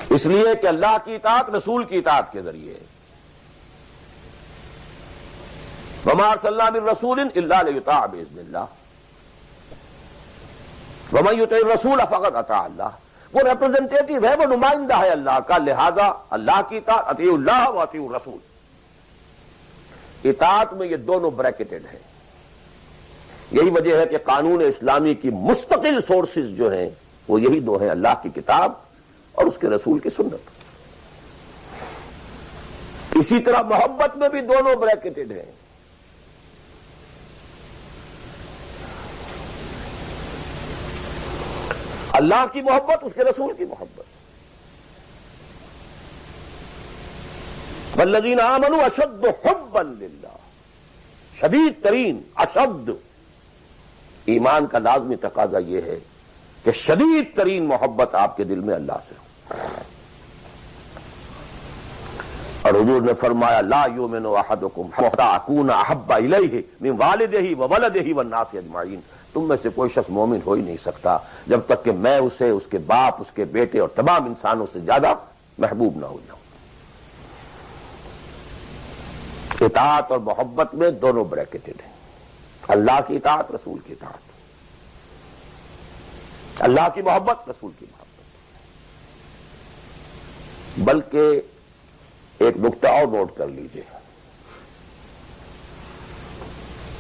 اس لیے کہ اللہ کی اطاعت رسول کی اطاعت کے ذریعے ہے. وما ارسلنا من رسول الا لیطاع باذن اللہ ومن یطع الرسول فقد اطاع اللہ. وہ ریپرزینٹیٹو ہے، وہ نمائندہ ہے اللہ کا، لہذا اللہ کی اطاعت اطیعوا اللہ و اطیعوا الرسول. اطاعت میں یہ دونوں بریکٹڈ ہیں. یہی وجہ ہے کہ قانون اسلامی کی مستقل سورسز جو ہیں وہ یہی دو ہیں، اللہ کی کتاب اور اس کے رسول کی سنت. اسی طرح محبت میں بھی دونوں بریکٹڈ ہیں. اللہ کی محبت، اس کے رسول کی محبت. والذین آمنوا اشد حبا للہ، شدید ترین، اشد. ایمان کا لازمی تقاضا یہ ہے کہ شدید ترین محبت آپ کے دل میں اللہ سے ہو. اور حضور نے فرمایا لا یؤمن احدکم حتی اکون احب الیہ من والدہ وولدہ والناس اجمعین. تم میں سے کوئی شخص مومن ہو ہی نہیں سکتا جب تک کہ میں اسے، اس کے باپ، اس کے بیٹے اور تمام انسانوں سے زیادہ محبوب نہ ہو جاؤں. اطاعت اور محبت میں دونوں بریکٹڈ ہیں. اللہ کی اطاعت، رسول کی اطاعت. اللہ کی محبت، رسول کی محبت. بلکہ ایک نقطہ اور نوٹ کر لیجئے.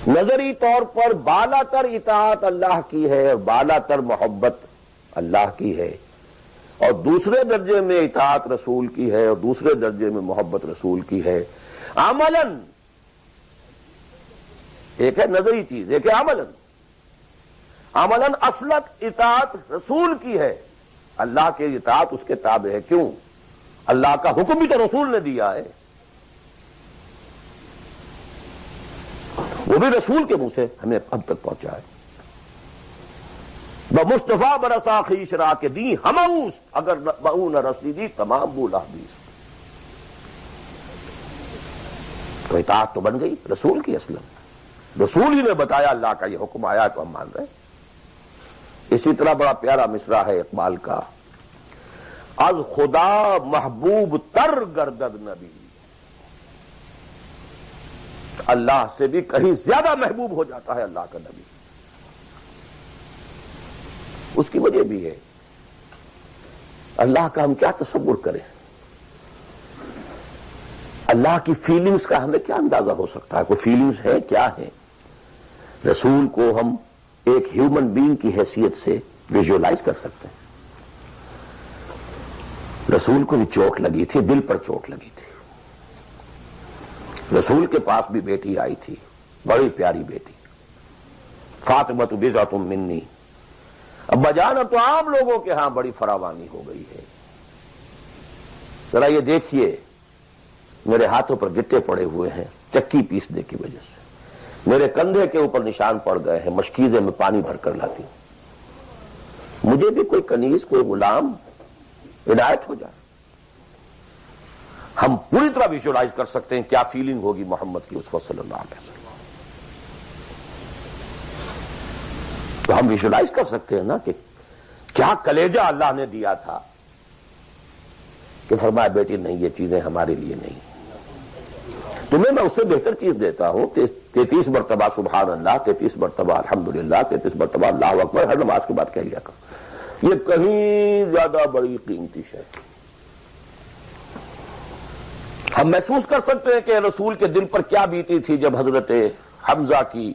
نظری طور پر بالا تر اطاعت اللہ کی ہے اور بالا تر محبت اللہ کی ہے، اور دوسرے درجے میں اطاعت رسول کی ہے اور دوسرے درجے میں محبت رسول کی ہے. عملاً ایک ہے نظری چیز، ایک ہے عملاً. عملاً اصلت اطاعت رسول کی ہے، اللہ کے اطاعت اس کے تابع ہے. کیوں؟ اللہ کا حکم بھی تو رسول نے دیا ہے، وہ بھی رسول کے منہ سے ہمیں اب تک پہنچا ہے. بمصطفیٰ برسا خیش را کے دی ہموس، اگر بہو نہ رسی دی تمام بولا حدیث. تو اطاعت تو بن گئی رسول کی. اسلم رسول ہی نے بتایا، اللہ کا یہ حکم آیا تو ہم مان رہے ہیں. اسی طرح بڑا پیارا مصرع ہے اقبال کا، از خدا محبوب تر گردد نبی. اللہ سے بھی کہیں زیادہ محبوب ہو جاتا ہے اللہ کا نبی. اس کی وجہ بھی ہے. اللہ کا ہم کیا تصور کریں؟ اللہ کی فیلنگز کا ہمیں کیا اندازہ ہو سکتا ہے؟ کوئی فیلنگز ہے؟ کیا ہے؟ رسول کو ہم ایک ہیومن بینگ کی حیثیت سے ویژولائز کر سکتے ہیں. رسول کو بھی چوٹ لگی تھی، دل پر چوٹ لگی تھی. رسول کے پاس بھی بیٹی آئی تھی، بڑی پیاری بیٹی، فاطمۃ بضعۃ منی. ابا جان اب تو عام لوگوں کے ہاں بڑی فراوانی ہو گئی ہے. ذرا یہ دیکھیے میرے ہاتھوں پر گٹے پڑے ہوئے ہیں چکی پیسنے کی وجہ سے، میرے کندھے کے اوپر نشان پڑ گئے ہیں، مشکیزے میں پانی بھر کر لاتی ہوں. مجھے بھی کوئی کنیز، کوئی غلام ہدایت ہو جائے. ہم پوری طرح ویژولائز کر سکتے ہیں کیا فیلنگ ہوگی محمد کی اس وقت صلی اللہ علیہ وسلم. تو ہم ویژولائز کر سکتے ہیں نا کہ کیا کلیجہ اللہ نے دیا تھا کہ فرمایا بیٹی نہیں، یہ چیزیں ہمارے لیے نہیں، تمہیں میں اس سے بہتر چیز دیتا ہوں. 33 مرتبہ سبحان اللہ، 33 مرتبہ الحمدللہ، 33 مرتبہ اللہ اکبر ہر نماز کے بعد کہہ لیا کرو. یہ کہیں زیادہ بڑی قیمتی ہے. ہم محسوس کر سکتے ہیں کہ رسول کے دل پر کیا بیتی تھی جب حضرت حمزہ کی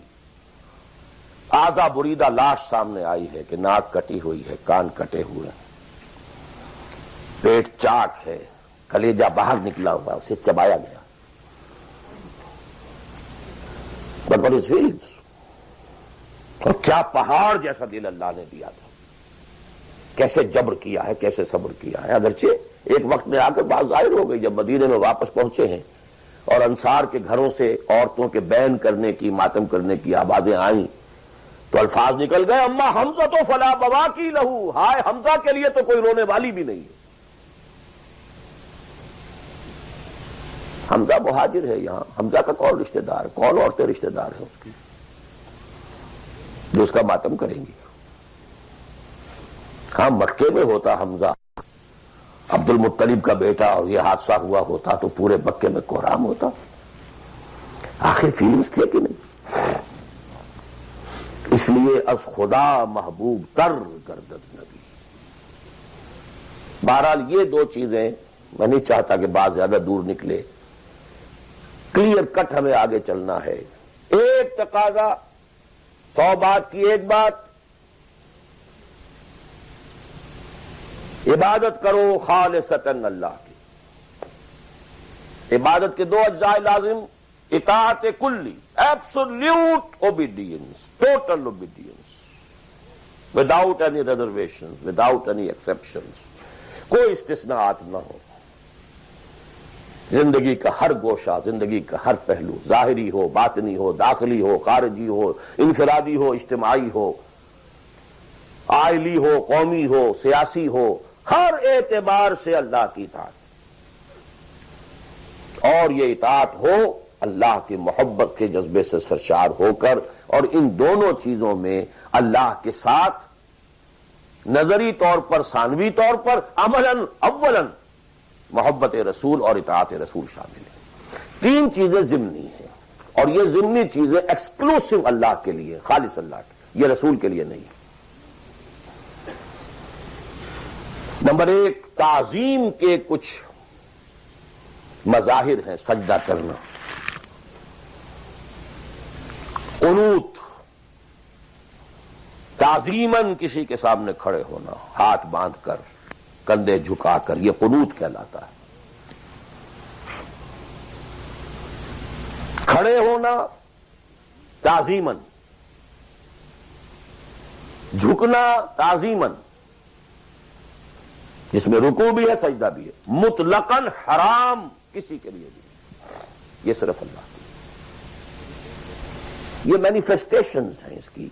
آزا بریدہ لاش سامنے آئی ہے کہ ناک کٹی ہوئی ہے، کان کٹے ہوئے ہیں، پیٹ چاک ہے، کلیجہ باہر نکلا ہوا، اسے چبایا گیا. بڑی فیلنگز، اور کیا پہاڑ جیسا دل اللہ نے دیا تھا. کیسے جبر کیا ہے، کیسے صبر کیا ہے. اگرچہ ایک وقت میں آ کر بات ظاہر ہو گئی جب مدینے میں واپس پہنچے ہیں اور انصار کے گھروں سے عورتوں کے بین کرنے کی، ماتم کرنے کی آوازیں آئیں تو الفاظ نکل گئے اما حمزہ تو فلا بوا کی لہو، ہائے حمزہ کے لیے تو کوئی رونے والی بھی نہیں ہے. حمزہ مہاجر ہے. یہاں حمزہ کا کون رشتہ دار، کون عورتیں رشتہ دار ہیں اس کی جو اس کا ماتم کریں گی؟ ہاں مکے میں ہوتا حمزہ عبد المطلب کا بیٹا اور یہ حادثہ ہوا ہوتا تو پورے مکے میں کوہرام ہوتا. آخر فیلنگز تھے کہ نہیں؟ اس لیے از خدا محبوب تر گردد نبی. بہرحال یہ دو چیزیں میں نہیں چاہتا کہ بات زیادہ دور نکلے، کلیئر کٹ ہمیں آگے چلنا ہے. ایک تقاضا 100 بات کی ایک بات، عبادت کرو خالصتاً اللہ کی. عبادت کے 2 اجزاء لازم، اطاعت کلی، absolute obedience, total obedience, without any reservation, without any exceptions, کوئی استثناءات نہ ہو. زندگی کا ہر گوشہ، زندگی کا ہر پہلو، ظاہری ہو، باطنی ہو، داخلی ہو، خارجی ہو، انفرادی ہو، اجتماعی ہو، عائلی ہو، قومی ہو، سیاسی ہو، ہر اعتبار سے اللہ کی اطاعت. اور یہ اطاعت ہو اللہ کی محبت کے جذبے سے سرشار ہو کر، اور ان دونوں چیزوں میں اللہ کے ساتھ نظری طور پر، ثانوی طور پر، عملاً اولاً محبت رسول اور اطاعت رسول شامل ہے. 3 چیزیں ضمنی ہیں، اور یہ ضمنی چیزیں ایکسکلوسیو اللہ کے لیے، خالص اللہ کے، یہ رسول کے لیے نہیں. نمبر 1، تعظیم کے کچھ مظاہر ہیں. سجدہ کرنا، قنوت، تعظیماً کسی کے سامنے کھڑے ہونا، ہاتھ باندھ کر، کندھے جھکا کر، یہ قنوت کہلاتا ہے. کھڑے ہونا تعظیماً، جھکنا تعظیماً، جس میں رکوع بھی ہے سجدہ بھی ہے، مطلقاً حرام کسی کے لیے بھی، یہ صرف اللہ کی. یہ مینیفیسٹیشنز ہیں اس کی،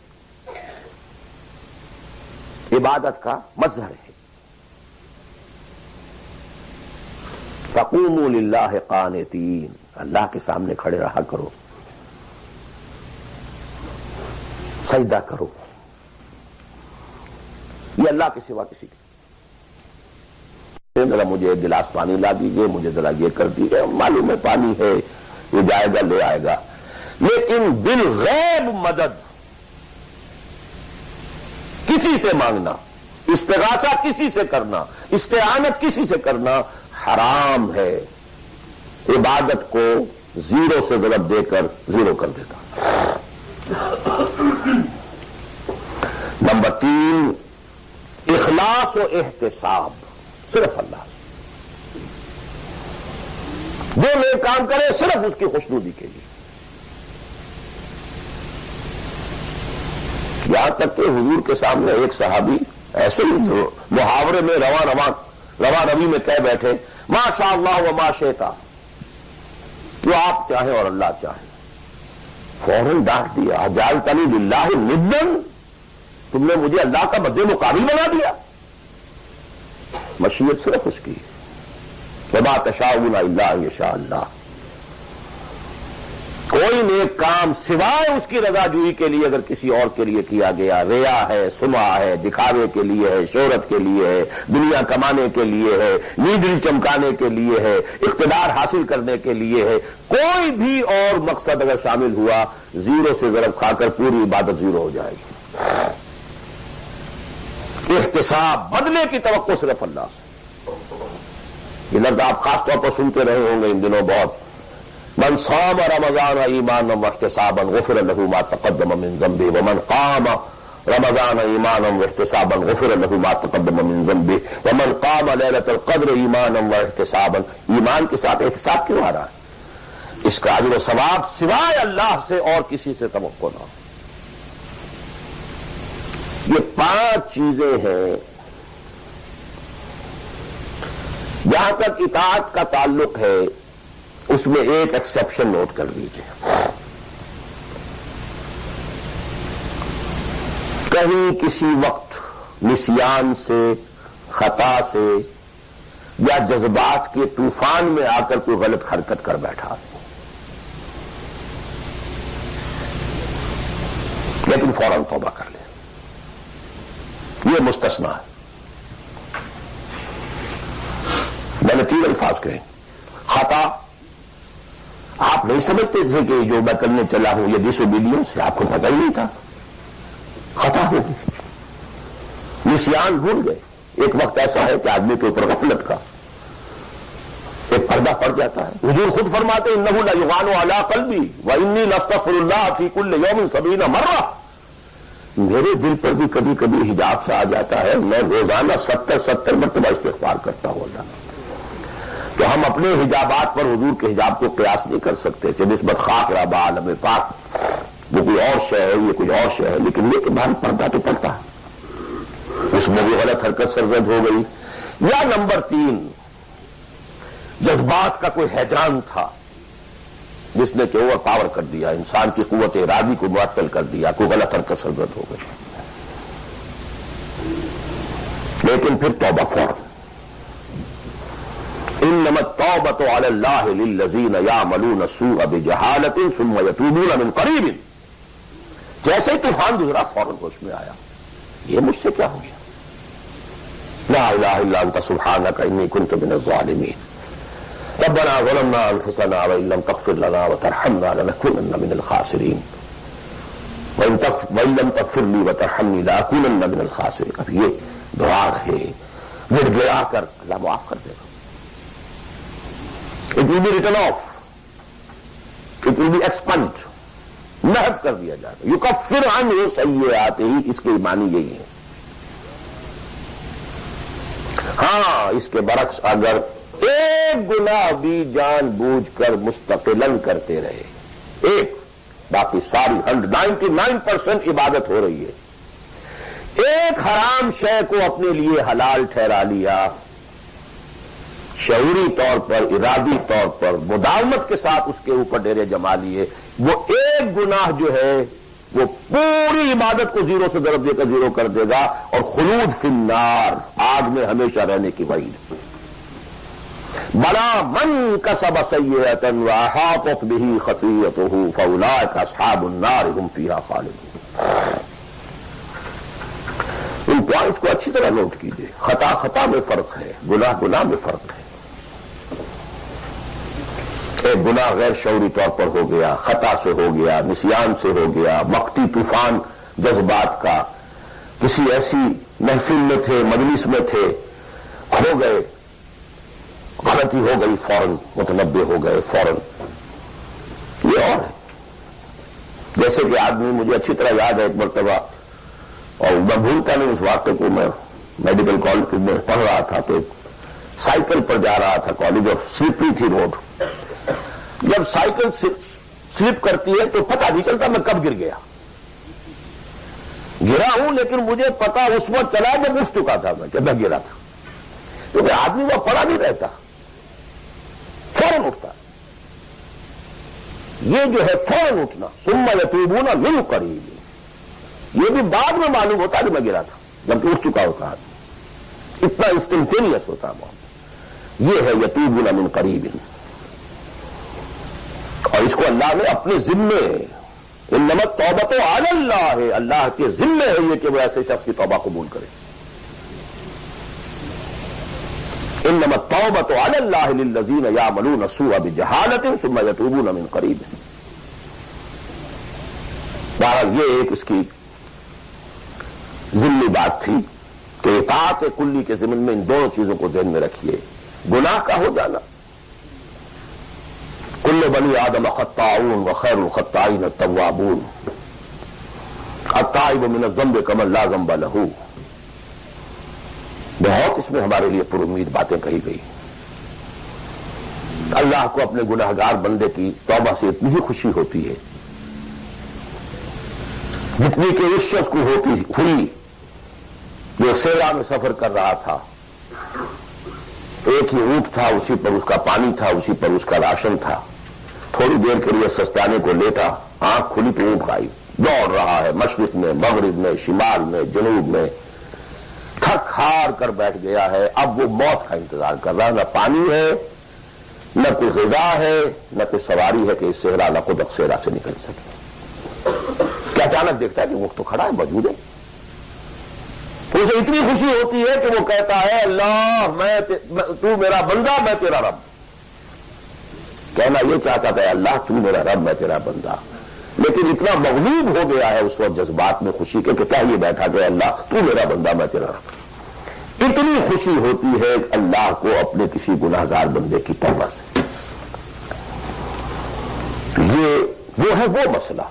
عبادت کا مظہر ہے. فقوموا للہ قانتین، اللہ کے سامنے کھڑے رہا کرو، سجدہ کرو. یہ اللہ کے سوا کسی کے. ذرا مجھے ایک گلاس پانی لا دیجئے، مجھے ذرا یہ کر دیجئے، معلوم ہے پانی ہے، یہ جائے گا لے آئے گا. لیکن بالغیب مدد کسی سے مانگنا، استغاثہ کسی سے کرنا، استعانت کسی سے کرنا حرام ہے. عبادت کو 0 سے ضرب دے کر 0 کر دیتا. نمبر 3، اخلاص و احتساب، صرف اللہ. جو نیک کام کرے صرف اس کی خوشنودی کے لیے. یہاں تک کہ حضور کے سامنے ایک صحابی ایسے ہی محاورے میں رواں روی میں کہہ بیٹھے، ما شاء اللہ و ما شئت، جو آپ چاہیں اور اللہ چاہیں. فوراً ڈانٹ دیا، اجعلتنی للہ ندا، تم نے مجھے اللہ کا مد مقابل بنا دیا. مشیت صرف اس کی، وما تشاءون الا ان یشاء اللہ. کوئی نیک کام سوائے اس کی رضا جوئی کے لیے اگر کسی اور کے لیے کیا گیا، ریا ہے، سمعہ ہے، دکھاوے کے لیے ہے، شہرت کے لیے ہے، دنیا کمانے کے لیے ہے، لیڈری چمکانے کے لیے ہے، اقتدار حاصل کرنے کے لیے ہے، کوئی بھی اور مقصد اگر شامل ہوا، 0 سے ضرب کھا کر پوری عبادت 0 ہو جائے گی. احتساب، بدلے کی توقع صرف اللہ سے. یہ لفظ آپ خاص طور پر سنتے رہے ہوں گے ان دنوں بہت. من صام رمضان ایمانا واحتسابا غفر له ما تقدم من ذنبه ومن قام رمضان ایمانا واحتسابا غفر له ما تقدم من ذنبه ومن قام ليلة القدر ایمانا واحتسابا. ایمان کے ساتھ احتساب کیوں آ رہا ہے؟ اس کا اجر و ثواب سوائے اللہ سے اور کسی سے توقع نہ ہو. یہ 5 چیزیں ہیں. جہاں تک اطاعت کا تعلق ہے اس میں ایک ایکسیپشن نوٹ کر لیجیے. کہیں کسی وقت نسیان سے، خطا سے یا جذبات کے طوفان میں آ کر کوئی غلط حرکت کر بیٹھا، لیکن فوراً توبہ کر لے، یہ مستثنیٰ ہے. لطیف الفاظ کہیں. خطا آپ نہیں سمجھتے تھے کہ جو میں کرنے چلا ہوں یہ ڈس اوبیڈینس ہے، آپ کو پتہ ہی نہیں تھا. خطا ہوگی. نسیان بھول گئے. ایک وقت ایسا ہے کہ آدمی کے اوپر غفلت کا ایک پردہ پڑ جاتا ہے. حضور خود فرماتے انہ لیغان علی قلبی وانی لاستغفر اللہ فی کل یوم 70 مرہ. میرے دل پر بھی کبھی کبھی حجاب سے آ جاتا ہے، میں روزانہ 70 مرتبہ استغفار کرتا ہوں اللہ. تو ہم اپنے حجابات پر حضور کے حجاب کو قیاس نہیں کر سکتے کہ نسبت خاک ربا عالم پاک وہ کوئی اور شے ہے، یہ کوئی اور شے ہے. لیکن یہ کہ باہر پردہ تو پڑتا ہے، اس میں بھی غلط حرکت سرزد ہو گئی. یا نمبر 3 جذبات کا کوئی ہیجان تھا جس نے کہ اوور پاور کر دیا، انسان کی قوت ارادی کو معطل کر دیا، کوئی غلط حرکت سرزد ہو گئی. لیکن پھر توبہ فوراً. انما التوبۃ علی اللہ للذین یعملون السوء بجہالۃ ثم یتوبون من قریب. جیسے ہی طوفان گزرا فوراً ہوش میں آیا یہ مجھ سے کیا ہو گیا. لا الہ الا انت سبحانک انی کنت من الظالمین. ربنا ظلمنا انفسنا وان لم تغفر لنا وترحمنا لنكونن من الخاسرین وان لم تغفر لي وترحمني لاكونن من الخاسرین. اب یہ دعا ہے گڑ گڑا کر اللہ معاف کر دے گا. It will be written off. It will be expunged. محو کر دیا جائے گا. یکفر عنہ سیئاتہ، اس کے معنی یہی ہے. ہاں اس کے برعکس اگر ایک گناہ بھی جان بوجھ کر مستقلاً کرتے رہے، ایک، باقی ساری 99% عبادت ہو رہی ہے. ایک حرام شے کو اپنے لیے حلال ٹھہرا لیا، شعوری طور پر، ارادی طور پر، مداومت کے ساتھ اس کے اوپر ڈیرے جما لیے، وہ ایک گناہ جو ہے وہ پوری عبادت کو زیرو سے ضرب دے کر زیرو کر دے گا، اور خلود فی النار، آگ میں ہمیشہ رہنے کی وعید. بلا من کسب سیئۃ واحاطت بہ خطیئتہ فاولئک اصحاب النار هم فیہا خالدون. ان پوائنٹس کو اچھی طرح نوٹ کیجیے. خطا میں فرق ہے، گناہ میں فرق ہے. ایک گناہ غیر شعوری طور پر ہو گیا، خطا سے ہو گیا، نسیان سے ہو گیا، وقتی طوفان جذبات کا، کسی ایسی محفل میں تھے، مجلس میں تھے، کھو گئے، غلطی ہو گئی، فوراً متنبہ ہو گئے فوراً. یہ اور ہے. جیسے کہ آدمی، مجھے اچھی طرح یاد ہے ایک مرتبہ، اور میں بھولتا نہیں اس واقعے کو، میں میڈیکل کالج میں پڑھ رہا تھا تو سائیکل پر جا رہا تھا کالج، اور سلپری تھی روڈ. جب سائیکل سلپ کرتی ہے تو پتہ نہیں چلتا میں کب گر گیا. گرا ہوں لیکن مجھے پتا اس وقت چلا جب اٹھ چکا تھا میں کہ میں گرا تھا. کیونکہ آدمی وہ پڑا نہیں رہتا، فوراً اٹھتا. یہ جو ہے فوراً اٹھنا، ثم یتوبون من قریب، یہ بھی بعد میں معلوم ہوتا کہ میں گرا تھا جبکہ اٹھ چکا ہوتا آدمی. اتنا انسٹنٹینیس ہوتا ہے معاملہ. یہ ہے یتوبون من قریب. اور اس کو اللہ نے اپنے ذمے، انما التوبۃ علی اللہ، اللہ کے ذمے ہے یہ کہ وہ ایسے شخص کی توبہ قبول کرے. انما التوبۃ علی اللہ للذین یعملون السوء بجہالۃ ثم یتوبون من قریب. بہرحال یہ ایک اس کی ذمہ بات تھی کہ اطاعت کلی کے ضمن میں ان دونوں چیزوں کو ذہن میں رکھیے. گناہ کا ہو جانا، کل بنی آدم خطاؤون وخیر الخطائین التوابون، التائب من الذنب کمن لا ذنب لہ. بہت اس میں ہمارے لیے پر امید باتیں کہی گئی. اللہ کو اپنے گناہگار بندے کی توبہ سے اتنی ہی خوشی ہوتی ہے جتنی کہ اس شخص کو ہوئی جو ایک سیلاب میں سفر کر رہا تھا. ایک ہی اونٹ تھا، اسی پر اس کا پانی تھا، اسی پر اس کا راشن تھا. تھوڑی دیر کے لیے سستانے کو لیٹا، آنکھ کھلی تو اونٹ غائب. دوڑ رہا ہے مشرق میں، مغرب میں، شمال میں، جنوب میں، تھک ہار کر بیٹھ گیا ہے. اب وہ موت کا انتظار کر رہا ہے. نہ پانی ہے، نہ کوئی غذا ہے، نہ کوئی سواری ہے کہ اس صحرا لقدق صحرا سے نکل سکے. کیا اچانک دیکھتا ہے کہ وہ تو کھڑا ہے، موجود ہے. اسے اتنی خوشی ہوتی ہے کہ وہ کہتا ہے اللہ تو میرا بندہ میں تیرا رب. کہنا یہ چاہتا تھا اللہ تو میرا رب میں تیرا بندہ، لیکن اتنا مغلوب ہو گیا ہے اس وقت جذبات میں خوشی کے کہ کیا یہ بیٹھا کہ اللہ تو میرا بندہ میں تیرا رب. اتنی خوشی ہوتی ہے اللہ کو اپنے کسی گناہگار بندے کی توبہ سے. یہ وہ ہے وہ مسئلہ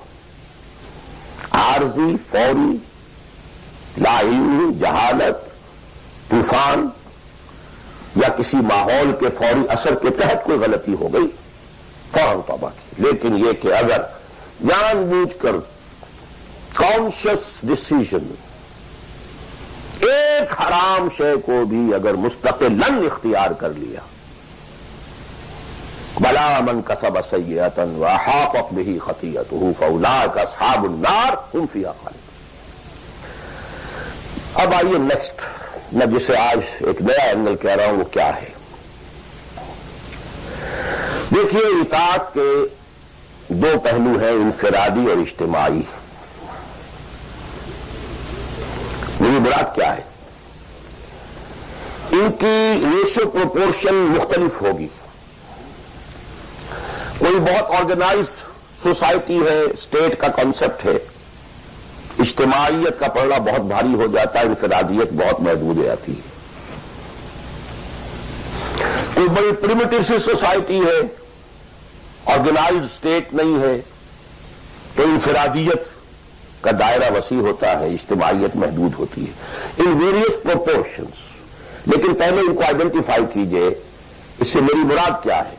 عارضی، فوری، لا علمی، جہالت، طوفان یا کسی ماحول کے فوری اثر کے تحت کوئی غلطی ہو گئی فوراً توبہ کی. لیکن یہ کہ اگر جان بوجھ کر کانشیس ڈسیژن ایک حرام شے کو بھی اگر مستقلاً اختیار کر لیا، بلا من کسب سیئۃ وحاقت بہ خطیئتہ فاولئک اصحاب النار هم فیہا خالدون. اب آئیے نیکسٹ، میں جسے آج ایک نیا اینگل کہہ رہا ہوں وہ کیا ہے. دیکھیے اطاعت کے دو پہلو ہیں، انفرادی اور اجتماعی. میری مراد کیا ہے؟ ان کی ریشو پروپورشن مختلف ہوگی. کوئی بہت آرگنائزڈ سوسائٹی ہے، اسٹیٹ کا کنسپٹ ہے، اجتماعیت کا پڑھنا بہت بھاری ہو جاتا ہے، انفرادیت بہت محدود ہو جاتی ہے. کوئی بڑی پریمیٹو سی سوسائٹی ہے، آرگنائزڈ اسٹیٹ نہیں ہے، تو انفرادیت کا دائرہ وسیع ہوتا ہے، اجتماعیت محدود ہوتی ہے. In various proportions. لیکن پہلے ان کو آئیڈینٹیفائی کیجئے، اس سے میری مراد کیا ہے.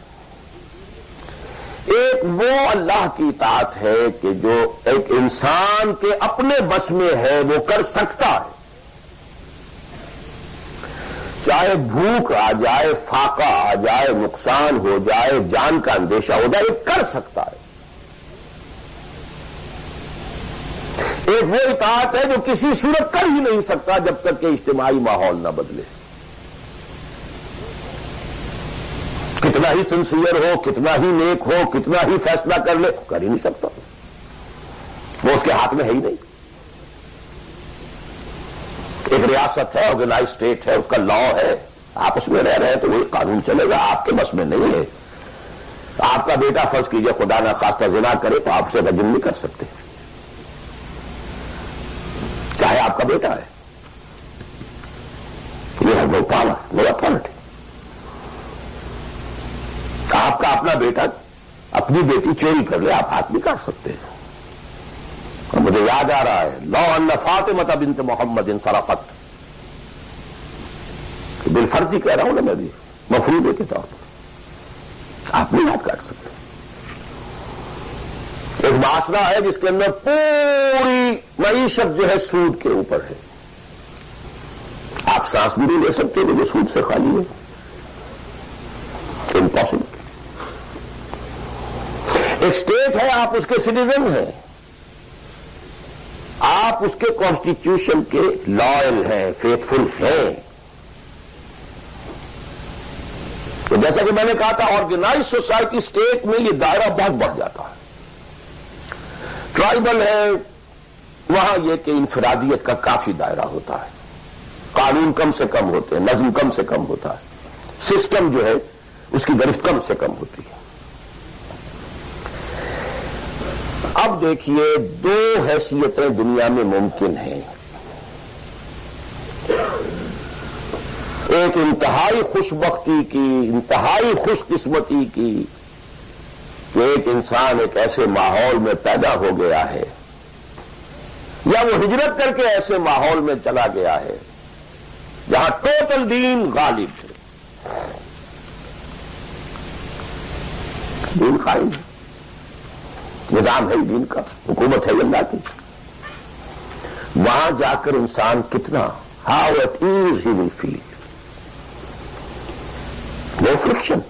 ایک وہ اللہ کی اطاعت ہے کہ جو ایک انسان کے اپنے بس میں ہے، وہ کر سکتا ہے. چاہے بھوک آ جائے، فاقہ آ جائے، نقصان ہو جائے، جان کا اندیشہ ہو جائے، یہ کر سکتا ہے. ایک وہ اطاعت ہے جو کسی صورت کر ہی نہیں سکتا جب تک کہ اجتماعی ماحول نہ بدلے. کتنا ہی سنسیئر ہو، کتنا ہی نیک ہو، کتنا ہی فیصلہ کر لے، کر ہی نہیں سکتا. وہ اس کے ہاتھ میں ہے ہی نہیں. ایک ریاست ہے، آرگنائز اسٹیٹ ہے، اس کا لا ہے، آپ اس میں رہ رہے ہیں تو وہی قانون چلے گا. آپ کے بس میں نہیں ہے. آپ کا بیٹا فرض کیجئے خدا نہ خواستہ زنا کرے تو آپ سے رجم نہیں کر سکتے، چاہے آپ کا بیٹا ہے. یہ ہے نو پاور، نو اتھارٹی. آپ کا اپنا بیٹا اپنی بیٹی چوری کر لے، آپ ہاتھ نہیں کاٹ سکتے. اور مجھے یاد آ رہا ہے لو ان فاطمہ بنت محمد سرقت، بالفرضی کہہ رہا ہوں نا میں بھی، مفروضے کے طور پر آپ نہیں ہاتھ کاٹ سکتے. ایک معاشرہ ہے جس کے اندر پوری معیشت جو ہے سود کے اوپر ہے. آپ سانس بھی نہیں لے سکتے کہ جو سود سے خالی ہے. امپاسبل. ایک اسٹیٹ ہے، آپ اس کے سٹیزن ہیں، آپ اس کے کانسٹیٹیوشن کے لائل ہیں، فیتھفل ہیں. تو جیسا کہ میں نے کہا تھا آرگنائز سوسائٹی اسٹیٹ میں یہ دائرہ بہت بڑھ جاتا ہے. ٹرائبل ہے، وہاں یہ کہ انفرادیت کا کافی دائرہ ہوتا ہے، قانون کم سے کم ہوتے ہیں، نظم کم سے کم ہوتا ہے، سسٹم جو ہے اس کی گرفت کم سے کم ہوتی ہے. اب دیکھیے دو حیثیتیں دنیا میں ممکن ہیں. ایک انتہائی خوش بختی کی، انتہائی خوش قسمتی کی کہ ایک انسان ایک ایسے ماحول میں پیدا ہو گیا ہے یا وہ ہجرت کر کے ایسے ماحول میں چلا گیا ہے جہاں ٹوٹل دین غالب ہے، دین قائم ہے، نظام ہے دین کا، حکومت ہے اللہ کی. وہاں جا کر انسان کتنا how at ease he will feel. No friction.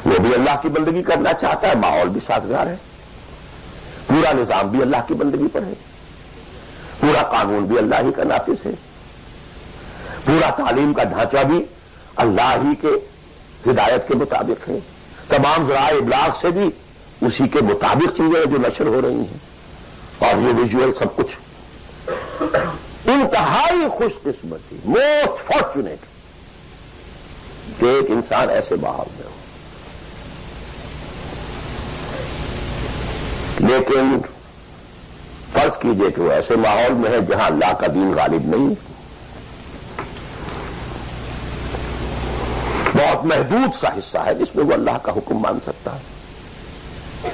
وہ بھی اللہ کی بندگی کرنا چاہتا ہے، ماحول بھی سازگار ہے، پورا نظام بھی اللہ کی بندگی پر ہے، پورا قانون بھی اللہ ہی کا نافذ ہے، پورا تعلیم کا ڈھانچہ بھی اللہ ہی کے ہدایت کے مطابق ہے، تمام ذرائع ابلاغ سے بھی اسی کے مطابق چیزیں جو نشر ہو رہی ہیں، اور یہ ویژول سب کچھ. انتہائی خوش قسمتی، موسٹ فارچونیٹ کہ ایک انسان ایسے ماحول میں ہو. لیکن فرض کیجئے کہ وہ ایسے ماحول میں ہے جہاں اللہ کا دین غالب نہیں، بہت محدود سا حصہ ہے جس میں وہ اللہ کا حکم مان سکتا ہے،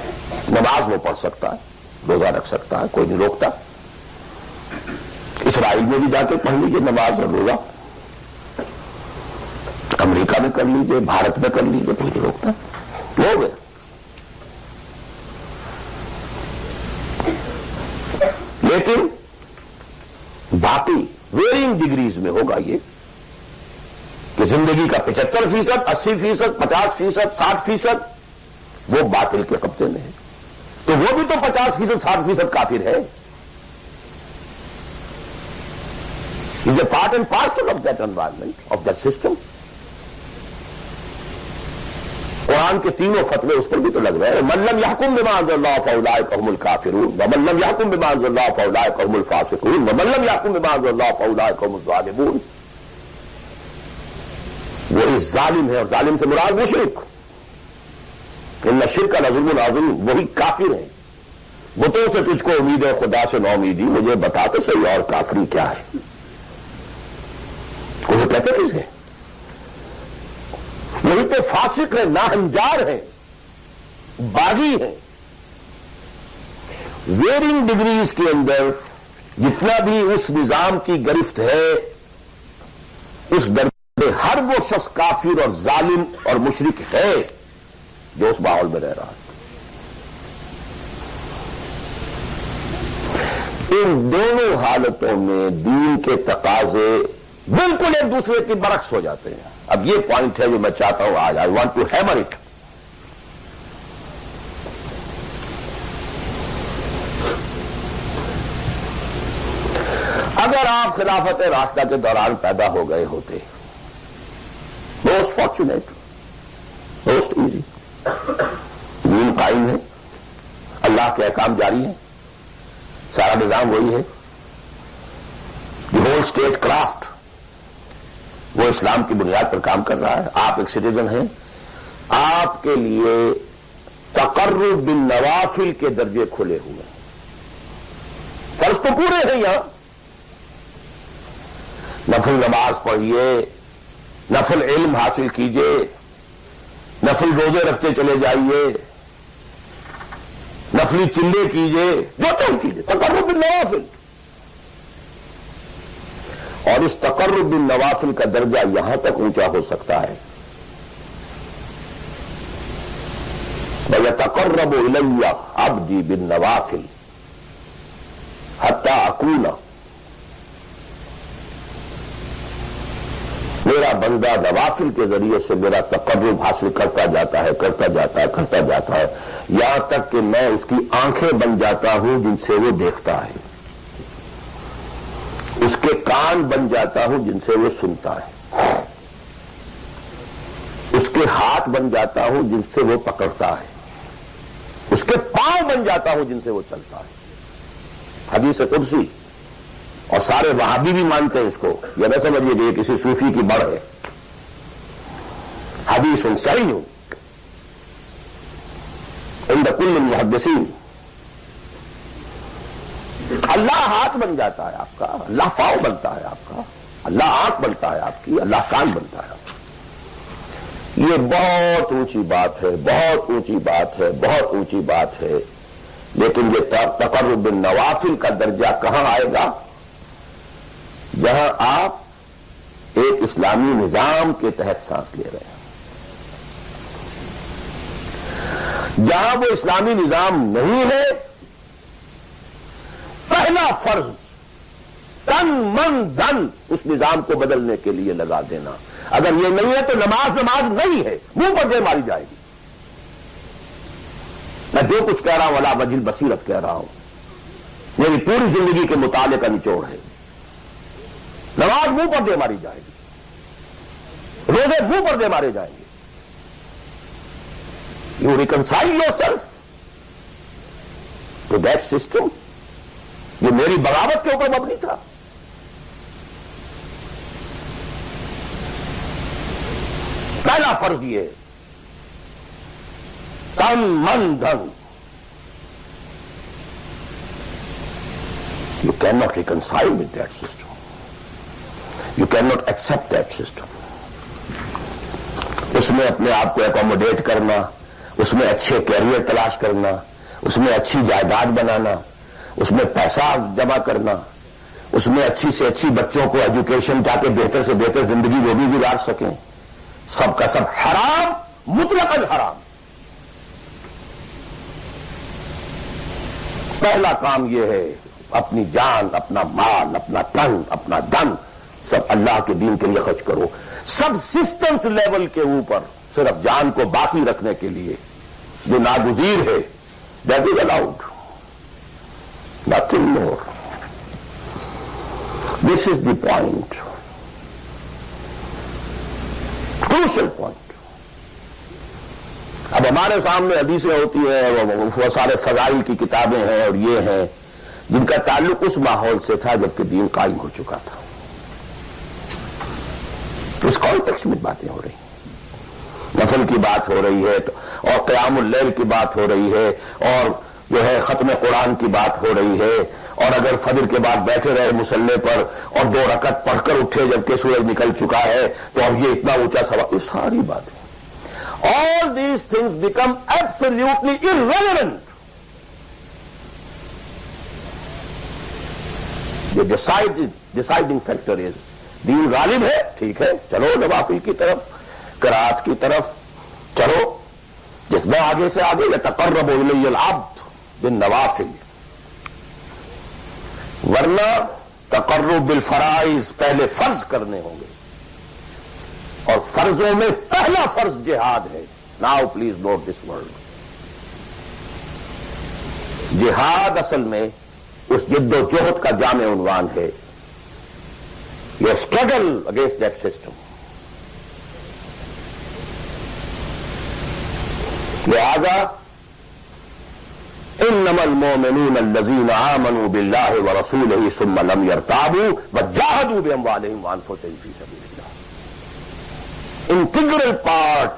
نماز وہ پڑھ سکتا ہے، روزہ رکھ سکتا ہے، کوئی نہیں روکتا. اسرائیل میں بھی جا کے پڑھ لیجئے نماز اور روزہ، امریکہ میں کر لیجئے، بھارت میں کر لیجئے، کوئی نہیں روکتا. لوگ ہیں. لیکن باقی ویرینگ ڈگریز میں ہوگا یہ کہ زندگی کا 75%، 80%، 50%، 60% وہ باطل کے قبضے میں ہے. تو وہ بھی تو 50%، 60% کافر ہے. Is a part and parcel of that environment, of that system. قرآن کے تینوں فتوے اس پر بھی تو لگ رہے ہیں. من لم يحكم بما انزل الله فاولئك هم الكافرون ومن لم يحكم بما انزل الله فاولئك هم الفاسقون ومن لم يحكم بما انزل الله فاولئك هم الظالمون. وہ اس ظالم ہے، اور ظالم سے مراد مشرک. ان الشرک لظلم عظیم، وہی کافر ہیں. بتوں سے تجھ کو امید ہے، خدا سے نا امیدی. مجھے بتا تو صحیح اور کافری کیا ہے. وہ کہتے کسے؟ وہی تو فاسق ہے، ناہنجار ہے، باغی ہے. ویرنگ ڈگریز کے اندر جتنا بھی اس نظام کی گرفت ہے، اس درجے ہر وہ شخص کافر اور ظالم اور مشرک ہے جو اس ماحول میں رہ رہا ہے. ان دونوں حالتوں میں دین کے تقاضے بالکل ایک دوسرے کے برعکس ہو جاتے ہیں. اب یہ پوائنٹ ہے جو میں چاہتا ہوں آج، I want to hammer it. اگر آپ خلافت راشدہ کے دوران پیدا ہو گئے ہوتے، موسٹ فارچونیٹ، موسٹ ایزی. دین قائم ہے، اللہ کے احکام جاری ہیں، سارا نظام وہی ہے. دی ہول اسٹیٹ کرافٹ وہ اسلام کی بنیاد پر کام کر رہا ہے. آپ ایک سٹیزن ہیں، آپ کے لیے تقرب بالنوافل کے درجے کھلے ہوئے ہیں. فرض تو پورے ہیں یہاں. نفل نماز پڑھیے، نفل علم حاصل کیجئے، نفل روزے رکھتے چلے جائیے، نفلی چلے کیجئے، جو چاہیے کیجئے. تقرب بالنوافل. اور اس تقرب بالنوافل کا درجہ یہاں تک اونچا ہو سکتا ہے وَيَتَقَرَّبُ إِلَيَّ عَبْدِي بِالنَّوَافِلِ حَتَّى أَكُونَ. میرا بندہ نوافل کے ذریعے سے میرا تقرب حاصل کرتا جاتا ہے، کرتا جاتا ہے، کرتا جاتا ہے، یہاں تک کہ میں اس کی آنکھیں بن جاتا ہوں جن سے وہ دیکھتا ہے، اس کے کان بن جاتا ہوں جن سے وہ سنتا ہے، اس کے ہاتھ بن جاتا ہوں جن سے وہ پکڑتا ہے، اس کے پاؤں بن جاتا ہوں جن سے وہ چلتا ہے. حدیث قدسی، اور سارے وہابی بھی مانتے ہیں اس کو. یہ نہ سمجھیے کہ یہ کسی صوفی کی بڑھ ہے. حدیث صحیح عند کل المحدثین. اللہ ہاتھ بن جاتا ہے آپ کا، اللہ پاؤں بنتا ہے آپ کا، اللہ آنکھ بنتا ہے آپ کی، اللہ کان بنتا ہے آپ کا. یہ بہت اونچی بات ہے، بہت اونچی بات ہے، بہت اونچی بات ہے. لیکن یہ تقرب بالنوافل کا درجہ کہاں آئے گا؟ جہاں آپ ایک اسلامی نظام کے تحت سانس لے رہے ہیں، جہاں وہ اسلامی نظام نہیں ہے. پہلا فرض تن من دھن اس نظام کو بدلنے کے لیے لگا دینا. اگر یہ نہیں ہے تو نماز نہیں ہے، منہ پر دے ماری جائے گی. میں جو کچھ کہہ رہا ہوں علی وجہ البصیرت کہہ رہا ہوں، میری پوری زندگی کے مطالعے کا نچوڑ ہے. نماز منہ پر دے ماری جائے گی، روزے منہ پر دے مارے جائیں گے. You reconcile yourself to that system. یہ میری بغاوت کے اوپر مبنی تھا. پہلا فرض یہ تن من دھن. You cannot reconcile with that system. You cannot accept that system. اس میں اپنے آپ کو اکوموڈیٹ کرنا، اس میں اچھے کیریئر تلاش کرنا، اس میں اچھی جائیداد بنانا، اس میں پیسہ جمع کرنا، اس میں اچھی سے اچھی بچوں کو ایجوکیشن تاکہ بہتر سے بہتر زندگی وہ بھی گزار سکیں، سب کا سب حرام، مطلقاً حرام. پہلا کام یہ ہے اپنی جان، اپنا مال، اپنا تن، اپنا دھن سب اللہ کے دین کے لیے خرچ کرو. سب سسٹمز لیول کے اوپر صرف جان کو باقی رکھنے کے لیے جو ناگزیر ہے، that is allowed, nothing more. This is the point, crucial point. اب ہمارے سامنے حدیثیں ہوتی ہیں، وہ سارے فضائل کی کتابیں ہیں اور یہ ہیں جن کا تعلق اس ماحول سے تھا جبکہ دین قائم ہو چکا تھا. اس کانٹیکسٹ میں باتیں ہو رہی ہیں، نفل کی بات ہو رہی ہے اور قیام اللیل کی بات ہو رہی ہے اور جو ہے ختم قرآن کی بات ہو رہی ہے، اور اگر فجر کے بعد بیٹھے رہے مصلے پر اور 2 رکعت پڑھ کر اٹھے جبکہ سورج نکل چکا ہے تو اب یہ اتنا اونچا سوال، یہ ساری باتیں. All these things become absolutely irrelevant. The deciding factor is دین غالب ہے، ٹھیک ہے، چلو نوافل کی طرف، قرات کی طرف چلو، جتنا آگے سے آگے یتقرب الی العبد بالنوافل. ورنہ تقرب بالفرائض پہلے فرض کرنے ہوں گے، اور فرضوں میں پہلا فرض جہاد ہے. Now please note this word. جہاد اصل میں اس جد و جہد کا جامع عنوان ہے، یہ اسٹرگل اگینسٹ دیٹ سسٹم. لہذا انما المؤمنون الذين آمنوا بالله ورسوله ثم لم يرتابوا وجاهدوا باموالهم وانفسهم في سبيل الله. Integral part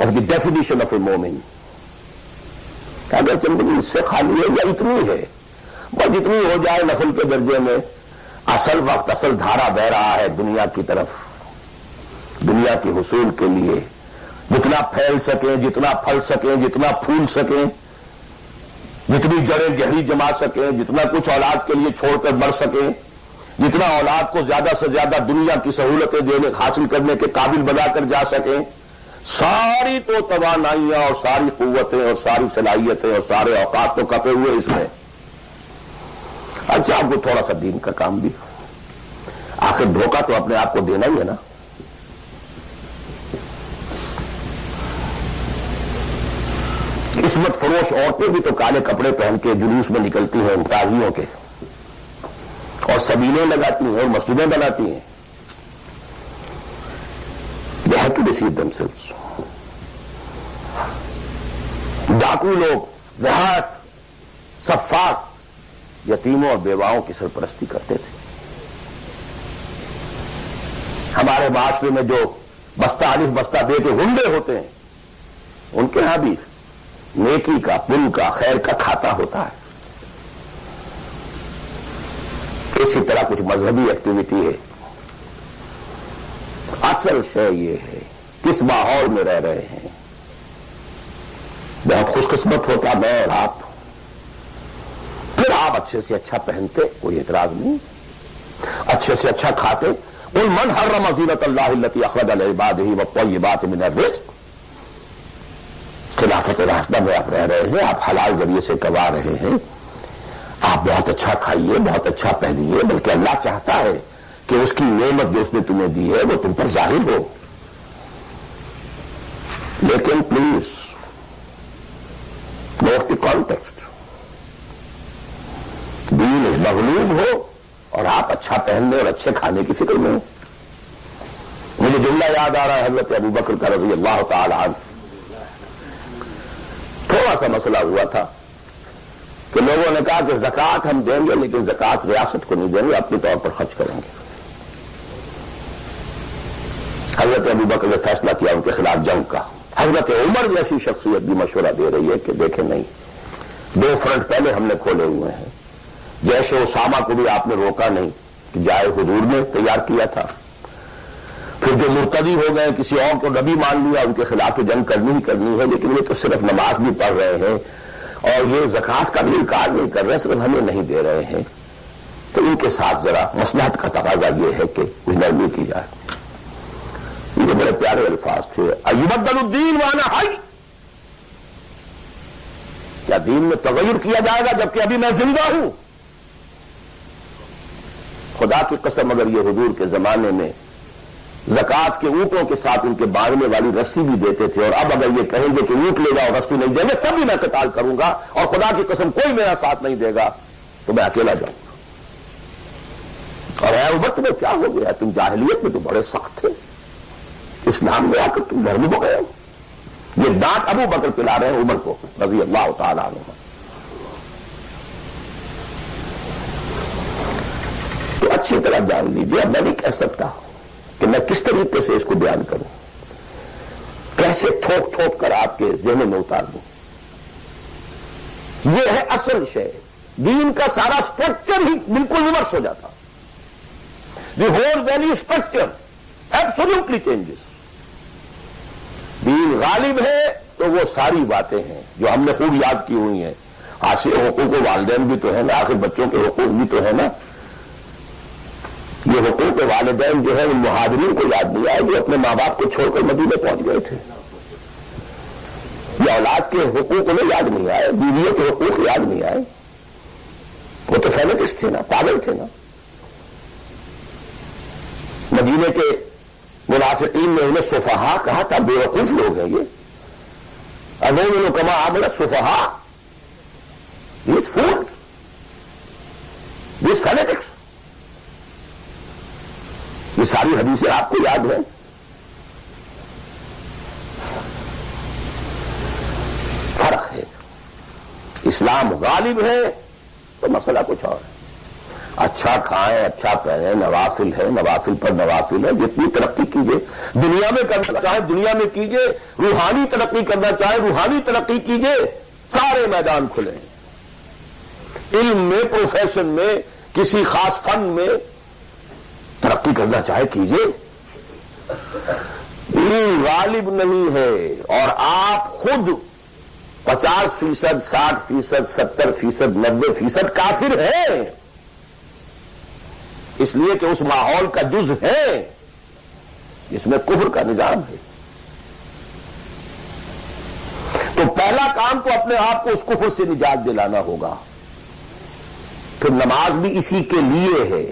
of the definition of a مومن. اگر زندگی اس سے خالی ہے یا اتنی ہے، بس اتنی ہو جائے نفل کے درجے میں، اصل وقت اصل دھارا بہ رہا ہے دنیا کی طرف، دنیا کے حصول کے لیے جتنا پھیل سکیں، جتنا پھل سکیں، جتنا پھول سکیں، جتنی جڑیں گہری جما سکیں، جتنا کچھ اولاد کے لیے چھوڑ کر مر سکیں، جتنا اولاد کو زیادہ سے زیادہ دنیا کی سہولتیں دینے حاصل کرنے کے قابل بنا کر جا سکیں، ساری تو توانائیاں اور ساری قوتیں اور ساری صلاحیتیں اور سارے اوقات تو کپے ہوئے اس میں. اچھا آپ کو تھوڑا سا دین کا کام بھی، آخر دھوکہ تو اپنے آپ کو دینا ہی ہے نا. عصمت فروش عورتیں بھی تو کالے کپڑے پہن کے جلوس میں نکلتی ہیں قاضیوں کے، اور سبیلیں لگاتی ہیں اور مسجدیں بناتی ہیں. They have to deceive themselves. ڈاکو لوگ، دیہات، صفاق یتیموں اور بیواؤں کی سرپرستی کرتے تھے. ہمارے معاشرے میں جو بستہ الف بستہ بے کے غنڈے ہوتے ہیں، ان کے ہاں بھی نیکی کا، پن کا، خیر کا کھاتا ہوتا ہے. اسی طرح کچھ مذہبی ایکٹیویٹی ہے. اصل شے یہ ہے کس ماحول میں رہ رہے ہیں. بہت خوش قسمت ہوتا میں اور آپ، پھر آپ اچھے سے اچھا پہنتے، کوئی اعتراض نہیں، اچھے سے اچھا کھاتے. قل من حرم زینۃ اللہ التی اخرج لعبادہ والطیبات من الرزق. خلافت راشدہ میں آپ رہ رہے ہیں، آپ حلال ذریعے سے کما رہے ہیں، آپ بہت اچھا کھائیے، بہت اچھا پہنیے، بلکہ اللہ چاہتا ہے کہ اس کی نعمت جو اس نے تمہیں دی ہے وہ تم پر ظاہر ہو. لیکن پلیز نوٹ دی کانٹیکسٹ. دین مغلوب ہو اور آپ اچھا پہننے اور اچھے کھانے کی فکر میں. مجھے جملہ یاد آ رہا ہے حضرت ابو بکر کا رضی اللہ تعالی عنہ. تھوڑا سا مسئلہ ہوا تھا کہ لوگوں نے کہا کہ زکوٰۃ ہم دیں گے لیکن زکوٰۃ ریاست کو نہیں دیں گے، اپنے طور پر خرچ کریں گے. حضرت ابو بکر نے فیصلہ کیا ان کے خلاف جنگ کا. حضرت عمر جیسی شخصیت بھی مشورہ دے رہی ہے کہ دیکھیں نہیں، 2 فرنٹ پہلے ہم نے کھولے ہوئے ہیں. جیش اسامہ کو بھی آپ نے روکا نہیں کہ جائے، حضور نے تیار کیا تھا. پھر جو مرتدی ہو گئے، کسی اور کو نبی مان لیا، ان کے خلاف تو جنگ کرنی ہی کرنی ہے. لیکن یہ تو صرف نماز بھی پڑھ رہے ہیں اور یہ زکوٰۃ کا بھی انکار نہیں کر رہے، صرف ہمیں نہیں دے رہے ہیں. تو ان کے ساتھ ذرا مصلحت کا تقاضا یہ ہے کہ کچھ نرمی کی جائے. یہ بڑے پیارے الفاظ تھے. ایبدل الدین وانا حی، کیا دین میں تغیر کیا جائے گا جبکہ ابھی میں زندہ ہوں؟ خدا کی قسم اگر یہ حضور کے زمانے میں زکوٰۃ کے اونٹوں کے ساتھ ان کے باندھنے والی رسی بھی دیتے تھے، اور اب اگر یہ کہیں گے کہ اونٹ لے جاؤ رسی نہیں دیں گے، تب بھی میں قتال کروں گا، اور خدا کی قسم کوئی میرا ساتھ نہیں دے گا تو میں اکیلا جاؤں گا. اور اے وقت میں کیا ہو گیا؟ تم جاہلیت میں تو بڑے سخت تھے، اسلام میں آ کر تم نرم ہو گئے ہو. یہ ڈانٹ ابو بکر پلا رہے ہیں عمر کو رضی اللہ تعالیٰ عنہ. تو اچھی طرح جان لیجیے. اب میں نہیں کہہ سکتا کہ میں کس طریقے سے اس کو بیان کروں، کیسے ٹھوک ٹھوک کر آپ کے ذہن میں اتار دوں. یہ ہے اصل شے. دین کا سارا سٹرکچر ہی بالکل ریورس ہو جاتا. The whole value structure absolutely changes. دین غالب ہے تو وہ ساری باتیں ہیں جو ہم نے خوب یاد کی ہوئی ہیں. حاصل حقوق والدین بھی تو ہے نا، آخر بچوں کے حقوق بھی تو ہے نا. یہ حقوق والدین جو ہے ان مہاجرین کو یاد نہیں آئے جو اپنے ماں باپ کو چھوڑ کر مدینے پہنچ گئے تھے. یہ اولاد کے حقوق انہیں یاد نہیں آئے، بیویوں کے حقوق یاد نہیں آئے. وہ تو فینیٹسٹ تھے نا، پاگل تھے نا. مدینے کے منافقین نے انہیں سفہا کہا تھا، بے وقوف لوگ ہیں یہ. انہوں کما عامل سفہا، دیز فولز، دیز فینیٹکس. یہ ساری حدیثیں آپ کو یاد ہیں. فرق ہے. اسلام غالب ہے تو مسئلہ کچھ اور ہے. اچھا کھائیں، اچھا پہنیں، نوافل ہے، نوافل پر نوافل ہے. جتنی ترقی کیجیے دنیا میں کرنا چاہیں دنیا میں کیجیے، روحانی ترقی کرنا چاہیں روحانی ترقی کیجیے. سارے میدان کھلے ہیں. علم میں، پروفیشن میں، کسی خاص فن میں ترقی کرنا چاہے کیجیے. دین غالب نہیں ہے اور آپ خود 50%، 60%، 70%، 90% کافر ہیں. اس لیے کہ اس ماحول کا جز ہے جس میں کفر کا نظام ہے. تو پہلا کام تو اپنے آپ کو اس کفر سے نجات دلانا ہوگا. پھر نماز بھی اسی کے لیے ہے.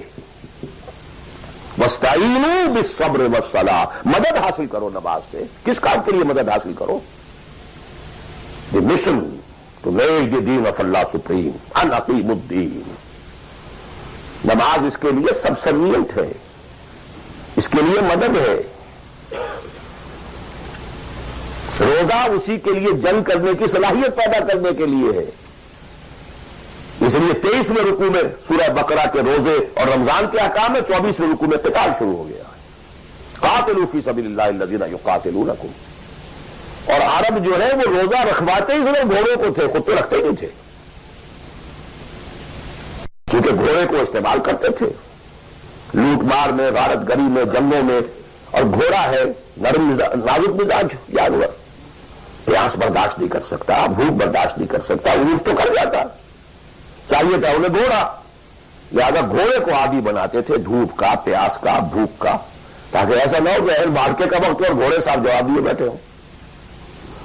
وَاسْتَعِینُوا بِالصَّبْرِ وَالصَّلَاةِ، مدد حاصل کرو نماز سے. کس کام کے لیے مدد حاصل کرو؟ The mission to make the دین آف اللہ سپریم، ان اقیموا الدین. نماز اس کے لیے سبسروینٹ ہے، اس کے لیے مدد ہے. روزہ اسی کے لیے جنگ کرنے کی صلاحیت پیدا کرنے کے لیے ہے. اس لیے 23ویں رکوع میں سورہ بقرہ کے روزے اور رمضان کے احکام میں 24ویں رکوع میں قتال شروع ہو گیا. قاتلوا فی سبیل اللہ الذین یقاتلونکم. اور عرب جو ہے وہ روزہ رکھواتے ہی صرف گھوڑوں کو تھے، خود تو رکھتے ہی نہیں تھے، کیونکہ گھوڑے کو استعمال کرتے تھے لوٹ مار میں، غارت گری میں، جنگوں میں. اور گھوڑا ہے نرم نازک مزاج جانور، پیاس برداشت نہیں کر سکتا، بھوک برداشت نہیں کر سکتا. اونٹ تو کر جاتا، چاہیے تھا انہیں گھوڑا. لہذا گھوڑے کو عادی بناتے تھے دھوپ کا، پیاس کا، بھوک کا، تاکہ ایسا نہ ہو کہ اہل مارکے کا وقت اور گھوڑے صاحب جواب دیے بیٹھے ہوں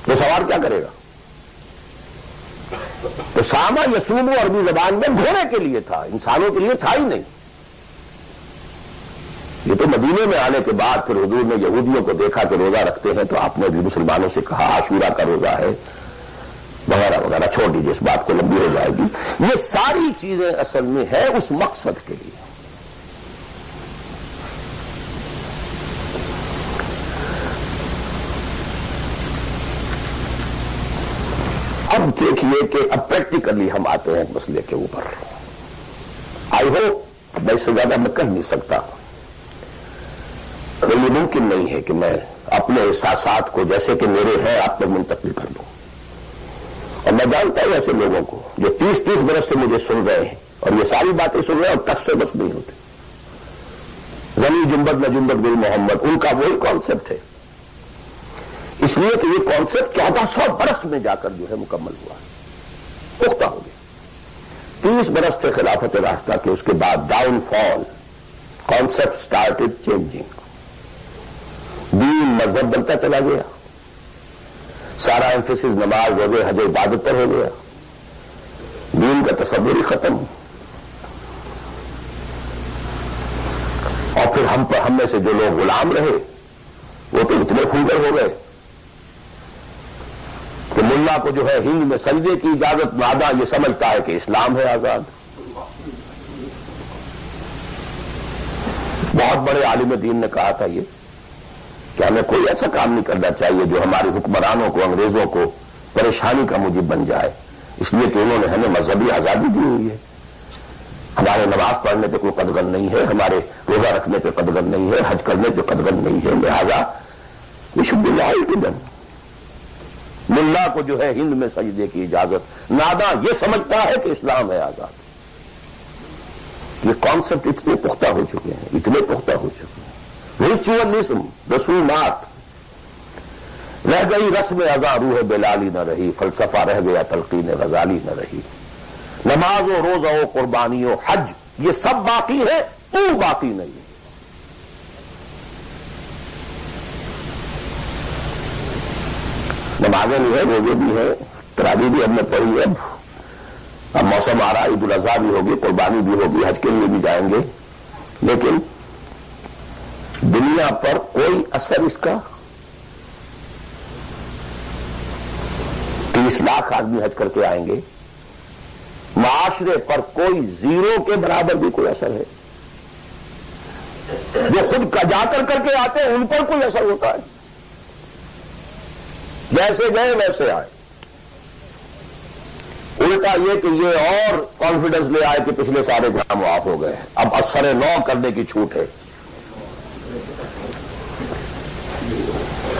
تو سوار کیا کرے گا. تو ساما یسوم عربی زبان میں گھوڑے کے لیے تھا، انسانوں کے لیے تھا ہی نہیں. یہ تو مدینے میں آنے کے بعد پھر حضور نے یہودیوں کو دیکھا کہ روزہ رکھتے ہیں تو آپ نے بھی مسلمانوں سے کہا عاشورہ کا روزہ ہے وغیرہ وغیرہ. چھوڑ دیجیے، اس بات کو لمبی ہو جائے گی. یہ ساری چیزیں اصل میں ہے اس مقصد کے لیے. اب دیکھیے کہ اب پریکٹیکلی ہم آتے ہیں مسئلے کے اوپر. آئی ہوپ میں اس سے زیادہ میں کہہ نہیں سکتا. تو یہ ممکن نہیں ہے کہ میں اپنے احساسات کو جیسے کہ میرے ہیں آپ پر منتقل کر دوں. اور میں جانتا ہوں ایسے لوگوں کو جو 30 برس سے مجھے سن رہے ہیں اور یہ ساری باتیں سن رہے ہیں اور ٹس سے بس نہیں ہوتے. زمین جنبت نہ جنبت گل محمد، ان کا وہی کانسیپٹ ہے. اس لیے کہ یہ کانسیپٹ 1400 برس میں جا کر جو ہے مکمل ہوا، پختہ ہو گیا. 30 برس تھے خلافت راشدہ کے، اس کے بعد ڈاؤن فال، کانسیپٹ سٹارٹڈ چینجنگ. دین مذہب بنتا چلا گیا، سارا ایمفیسس نماز روزے حج عبادت پر ہو گیا، دین کا تصور ہی ختم. اور پھر ہم میں سے جو لوگ غلام رہے وہ تو اتنے خنگر ہو گئے کہ ملا کو جو ہے ہند میں سجدے کی اجازت نادا یہ سمجھتا ہے کہ اسلام ہے آزاد. بہت بڑے عالم دین نے کہا تھا یہ کہ ہمیں کوئی ایسا کام نہیں کرنا چاہیے جو ہمارے حکمرانوں کو، انگریزوں کو پریشانی کا موجب بن جائے، اس لیے کہ انہوں نے ہمیں مذہبی آزادی دی ہوئی ہے. ہمارے نماز پڑھنے پہ کوئی قدغن نہیں ہے، ہمارے روزہ رکھنے پہ قدغن نہیں ہے، حج کرنے پہ قدغن نہیں ہے، لہذا یہ شب اللہ کے دن ملا کو جو ہے ہند میں سجدے کی اجازت نادا یہ سمجھتا ہے کہ اسلام ہے آزاد. یہ کانسیپٹ اتنے پختہ ہو چکے ہیں، اتنے پختہ ہو چکے ہیں. ریچولزم، رسومات، رہ گئی رسم ازاں روح بلالی نہ رہی، فلسفہ رہ گیا تلقین غزالی نہ رہی. نماز و روزہ و قربانی و حج یہ سب باقی ہے، تو باقی نہیں. نمازیں بھی ہیں، روزے بھی ہیں، تراویح بھی ہم نے پڑھی ہے. اب موسم آ رہا، عید الاضحیٰ بھی ہوگی، قربانی بھی ہوگی، حج کے لیے بھی جائیں گے. لیکن دنیا پر کوئی اثر اس کا 30 لاکھ آدمی حج کر کے آئیں گے، معاشرے پر کوئی زیرو کے برابر بھی کوئی اثر ہے. جو خود جا کر کے آتے ہیں ان پر کوئی اثر ہوتا ہے؟ جیسے گئے ویسے آئے. الٹا یہ کہ یہ اور کانفیڈنس لے آئے کہ پچھلے سارے جام معاف ہو گئے، اب اثر نو کرنے کی چھوٹ ہے.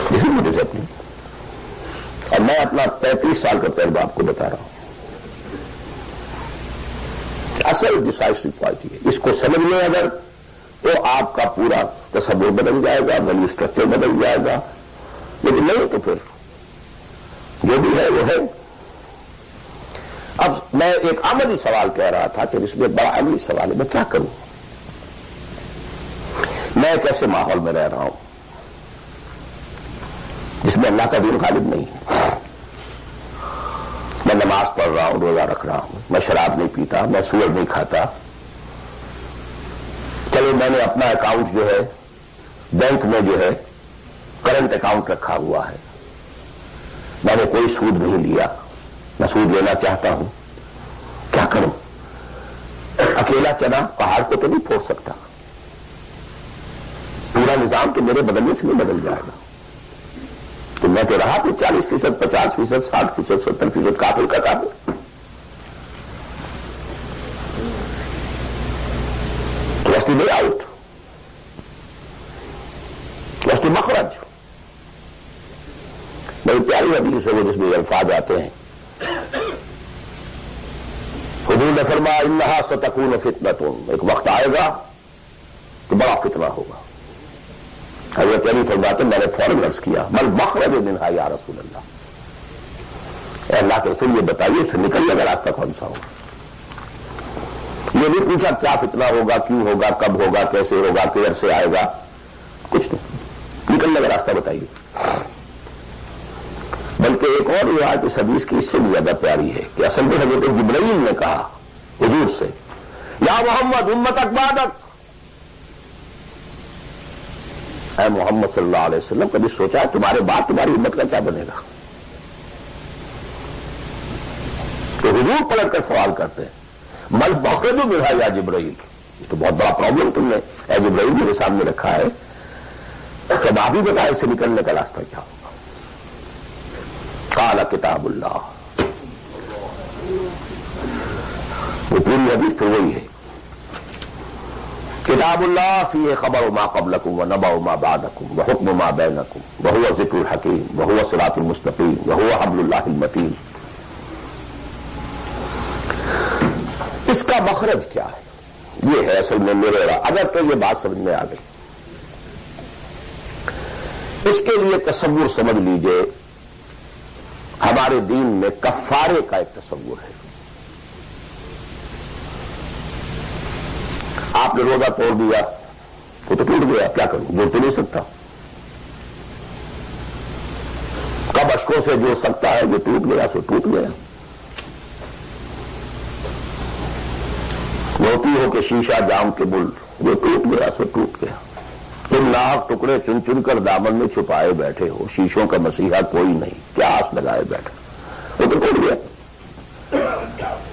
اسی وجہ سے اپنی، اور میں اپنا 35 سال کا تجربہ آپ کو بتا رہا ہوں. اصل ڈسائسو پوائنٹ ہے، اس کو سمجھ لیں اگر تو آپ کا پورا تصور بدل جائے گا، ویلیو اسٹرکچر بدل جائے گا. لیکن نہیں تو پھر جو بھی ہے وہ ہے. اب میں ایک عملی سوال کہہ رہا تھا کہ اس میں بڑا عملی سوال ہے، میں کیا کروں؟ میں ایک ایسے ماحول میں رہ رہا ہوں جس میں اللہ کا دین غالب نہیں ہے. میں نماز پڑھ رہا ہوں، روزہ رکھ رہا ہوں، میں شراب نہیں پیتا، میں سور نہیں کھاتا. چلو میں نے اپنا اکاؤنٹ جو ہے بینک میں جو ہے کرنٹ اکاؤنٹ رکھا ہوا ہے، میں نے کوئی سود نہیں لیا، میں سود لینا چاہتا ہوں. کیا کروں؟ اکیلا چنا پہاڑ کو تو نہیں پھوڑ سکتا، پورا نظام تو میرے بدلنے سے نہیں بدل جائے گا. تو میں تو رہا کہ 40%، 50%، 60%، 70% کافر کا کافر. تو وسطی نہیں آؤٹ، وسطی مخرج. بڑی پیاری حدیث ہے وہ جس میں الفاظ آتے ہیں. حضور نے فرمایا انہا ستکون فتنۃ، ایک وقت آئے گا کہ بڑا فتنہ ہوگا. حضرت علی فرماتے میں نے فوراً عرض کیا مل مخرج منہا یا رسول اللہ، اے اللہ کے رسول یہ بتائیے اس سے نکلنے کا راستہ کون سا ہوگا. یہ نہیں پوچھا کیا فتنہ ہوگا، کیوں ہوگا، کب ہوگا، کیسے ہوگا، کدھر سے آئے گا، کچھ نہیں، نکلنے کا راستہ بتائیے. بلکہ ایک اور روایت اس حدیث کی اس سے بھی زیادہ پیاری ہے کہ اصل میں حضرت جبرائیل نے کہا حضور سے یا محمد امتک بعدک، اے محمد صلی اللہ علیہ وسلم کبھی سوچا ہے تمہارے بعد تمہاری امت کا کیا بنے گا؟ تو حضور پلٹ کر سوال کرتے ہیں مل مخرج منہا یا جبرائیل، یہ تو بہت بڑا پرابلم تم نے اے جبرائیل میرے سامنے رکھا ہے، تب آپ ہی بتائیں اس سے نکلنے کا راستہ کیا ہوگا. قال کتاب اللہ، وہ پوری حدیث تو وہی ہے کتاب اللہ فیہ خبر ما قبلکم و نبأ ما بعدکم و حکم ما بینکم وہو ذکر الحکیم وہو صراط المستقیم وہو حبل اللہ المتین. اس کا مخرج کیا ہے؟ یہ ہے اصل میں میرے اگر تو یہ بات سمجھ میں آ گئی. اس کے لیے تصور سمجھ لیجئے، ہمارے دین میں کفارے کا ایک تصور ہے. آپ نے روزہ توڑ دیا وہ تو ٹوٹ گیا، کیا کروں، جوڑ تو نہیں سکتا. کب اشکوں سے جوڑ سکتا ہے، جو ٹوٹ گیا سو ٹوٹ گیا. موتی ہو کہ شیشہ جام کے بل، جو ٹوٹ گیا سو ٹوٹ گیا. تم لاکھ ٹکڑے چن چن کر دامن میں چھپائے بیٹھے ہو، شیشوں کا مسیحا کوئی نہیں، کیا آس لگائے بیٹھے، وہ تو ٹوٹ گیا.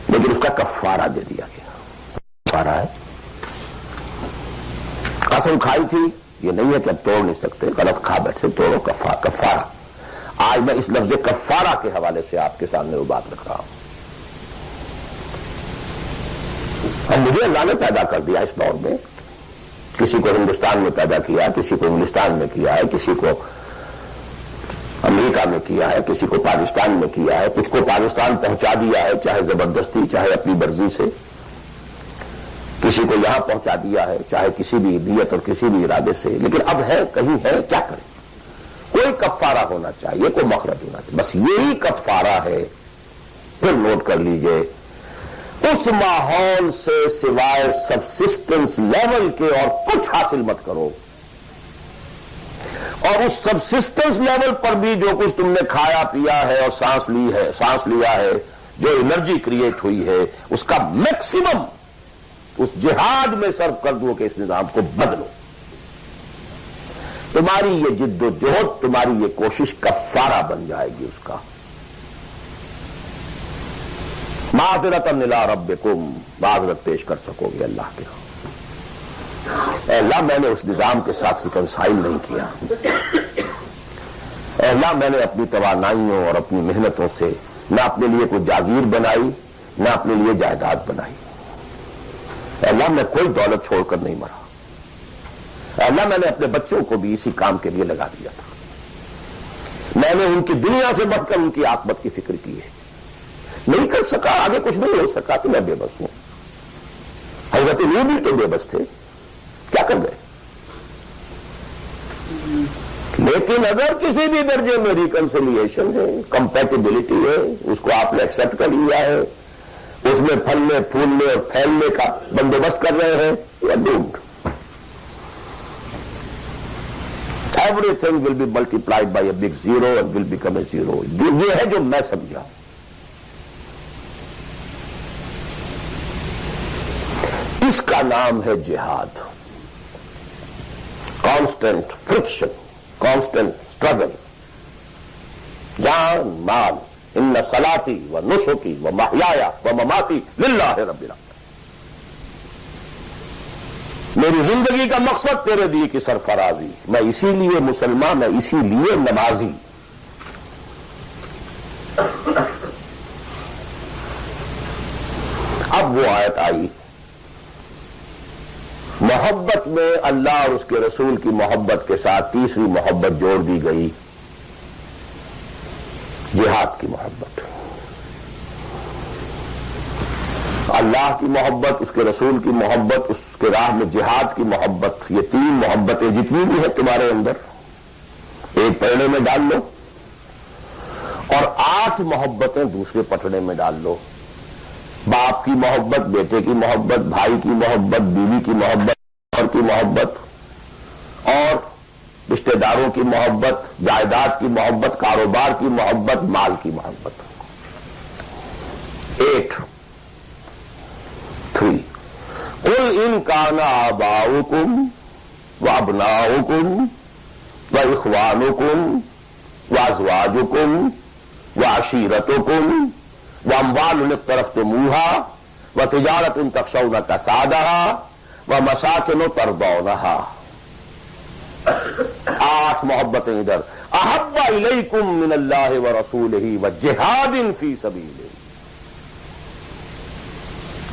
لیکن اس کا کفارہ دے دیا گیا. کفارہ ہے، قسم کھائی تھی، یہ نہیں ہے کہ اب توڑ نہیں سکتے، غلط کھا بیٹھے، توڑو. کفارہ. آج میں اس لفظ کفارہ کے حوالے سے آپ کے سامنے وہ بات رکھ رہا ہوں. اب مجھے اللہ نے پیدا کر دیا اس دور میں، کسی کو ہندوستان میں پیدا کیا، کسی کو انگلستان میں کیا ہے، کسی کو امریکہ میں کیا ہے، کسی کو پاکستان میں کیا ہے، کچھ کو پاکستان پہنچا دیا ہے، چاہے زبردستی چاہے اپنی مرضی سے، کسی کو یہاں پہنچا دیا ہے چاہے کسی بھی نیت اور کسی بھی ارادے سے. لیکن اب ہے، کہیں ہے، کیا کریں؟ کوئی کفارہ ہونا چاہیے، کوئی مخرج ہونا چاہیے. بس یہی کفارہ ہے. پھر نوٹ کر لیجئے، اس ماحول سے سوائے سبسسٹنس لیول کے اور کچھ حاصل مت کرو. اور اس سبسسٹنس لیول پر بھی جو کچھ تم نے کھایا پیا ہے اور سانس لیا ہے، جو انرجی کریٹ ہوئی ہے، اس کا میکسیمم اس جہاد میں صرف کر دو کہ اس نظام کو بدلو. تمہاری یہ جد و جہد، تمہاری یہ کوشش کفارہ بن جائے گی. اس کا معذرۃ الی ربکم، معذرت پیش کر سکو گے اللہ کے. اے اللہ، میں نے اس نظام کے ساتھ ریکنسائل نہیں کیا. اے اللہ، میں نے اپنی توانائیوں اور اپنی محنتوں سے نہ اپنے لیے کوئی جاگیر بنائی، نہ اپنے لیے جائیداد بنائی. اے اللہ، میں کوئی دولت چھوڑ کر نہیں مرا. اے اللہ، میں نے اپنے بچوں کو بھی اسی کام کے لیے لگا دیا تھا. میں نے ان کی دنیا سے بڑھ کر ان کی عاقبت کی فکر کی ہے. نہیں کر سکا، آگے کچھ نہیں ہو سکا تو میں بے بس ہوں. حضرت نوح بھی تو بے بس تھے، کیا کر گئے؟ لیکن اگر کسی بھی درجے میں ریکنسیلیشن ہے، کمپیٹیبلٹی ہے، اس کو آپ نے ایکسپٹ کر لیا ہے، اس میں پھلنے پھولنے اور پھیلنے کا بندوبست کر رہے ہیں، یا doomed. Everything will be multiplied by a big zero and will become a zero. یہ ہے جو میں سمجھا. اس کا نام ہے جہاد. کانسٹنٹ فرکشن، کانسٹنٹ اسٹرگل، جان مال. ان صلاتی و نسکی و محیای و مماتی للہ رب العالمین. میری زندگی کا مقصد تیرے دیے کی سرفرازی. میں اسی لیے مسلمان، میں اسی لیے نمازی. اب وہ آیت آئی، محبت میں اللہ اور اس کے رسول کی محبت کے ساتھ تیسری محبت جوڑ دی گئی، جہاد کی محبت. اللہ کی محبت، اس کے رسول کی محبت، اس کے راہ میں جہاد کی محبت. یہ تین محبتیں جتنی بھی ہیں تمہارے اندر، ایک پٹڑے میں ڈال لو اور 8 محبتیں دوسرے پٹڑے میں ڈال لو. باپ کی محبت، بیٹے کی محبت، بھائی کی محبت، بیوی کی محبت، شوہر کی محبت، اور رشتہ داروں کی محبت، جائیداد کی محبت، کاروبار کی محبت، مال کی محبت. 8 3 قل ان کان آباؤکم وابناؤکم واخوانکم وازواجکم وعشیرتکم واموال اقترفتموها وتجارۃ تخشون کسادها ومساکن ترضونها. 8 محبتیں ادھر. احب الیکم من اللہ ورسولہ وجہاد فی سبیلہ.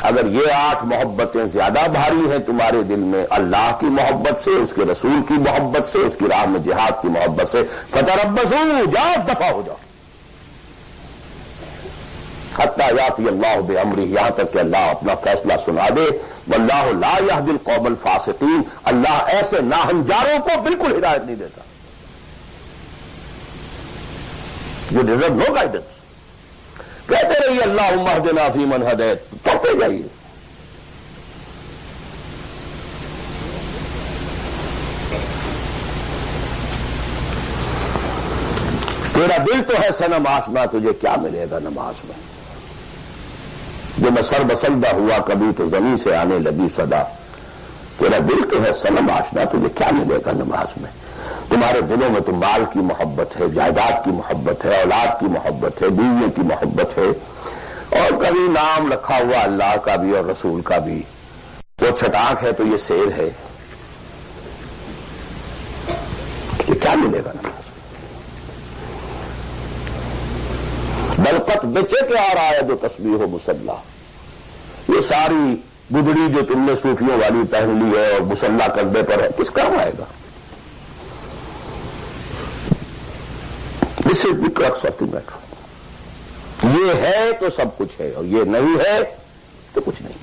اگر یہ 8 محبتیں زیادہ بھاری ہیں تمہارے دل میں اللہ کی محبت سے، اس کے رسول کی محبت سے، اس کی راہ میں جہاد کی محبت سے، فتربصوا، جاؤ دفع ہو جاؤ حتی یاتی اللہ بامرہ، یہاں تک کہ اللہ اپنا فیصلہ سنا دے۔ واللہ لا یہدی القوم الفاسقین، اللہ ایسے ناہنجاروں کو بالکل ہدایت نہیں دیتا۔ You deserve no guidance۔ کہتے رہیے اللہم اہدنا فیمن ہدیت، پڑھتے جائیے۔ تیرا دل تو ہے صنم آشنا، تجھے کیا ملے گا نماز میں؟ جو میں سر بسندہ ہوا کبھی تو زمین سے آنے لگی صدا، تیرا دل تو ہے صنم آشنا، تجھے کیا ملے گا نماز میں؟ تمہارے دلوں میں تو مال کی محبت ہے، جائیداد کی محبت ہے، اولاد کی محبت ہے، بیویوں کی محبت ہے، اور کبھی نام رکھا ہوا اللہ کا بھی اور رسول کا بھی۔ وہ چھٹانک ہے تو یہ سیر ہے، یہ کیا ملے گا نماز؟ بلقت بچے کے آ رہا ہے جو تسبیح و مصلی، یہ ساری گدڑی جو تم نے صوفیوں والی پہن لی ہے اور مصلی کندھے پر ہے، کس کام آئے گا؟ دس از دی کرکس آف دی میٹر۔ یہ ہے تو سب کچھ ہے، اور یہ نہیں ہے تو کچھ نہیں۔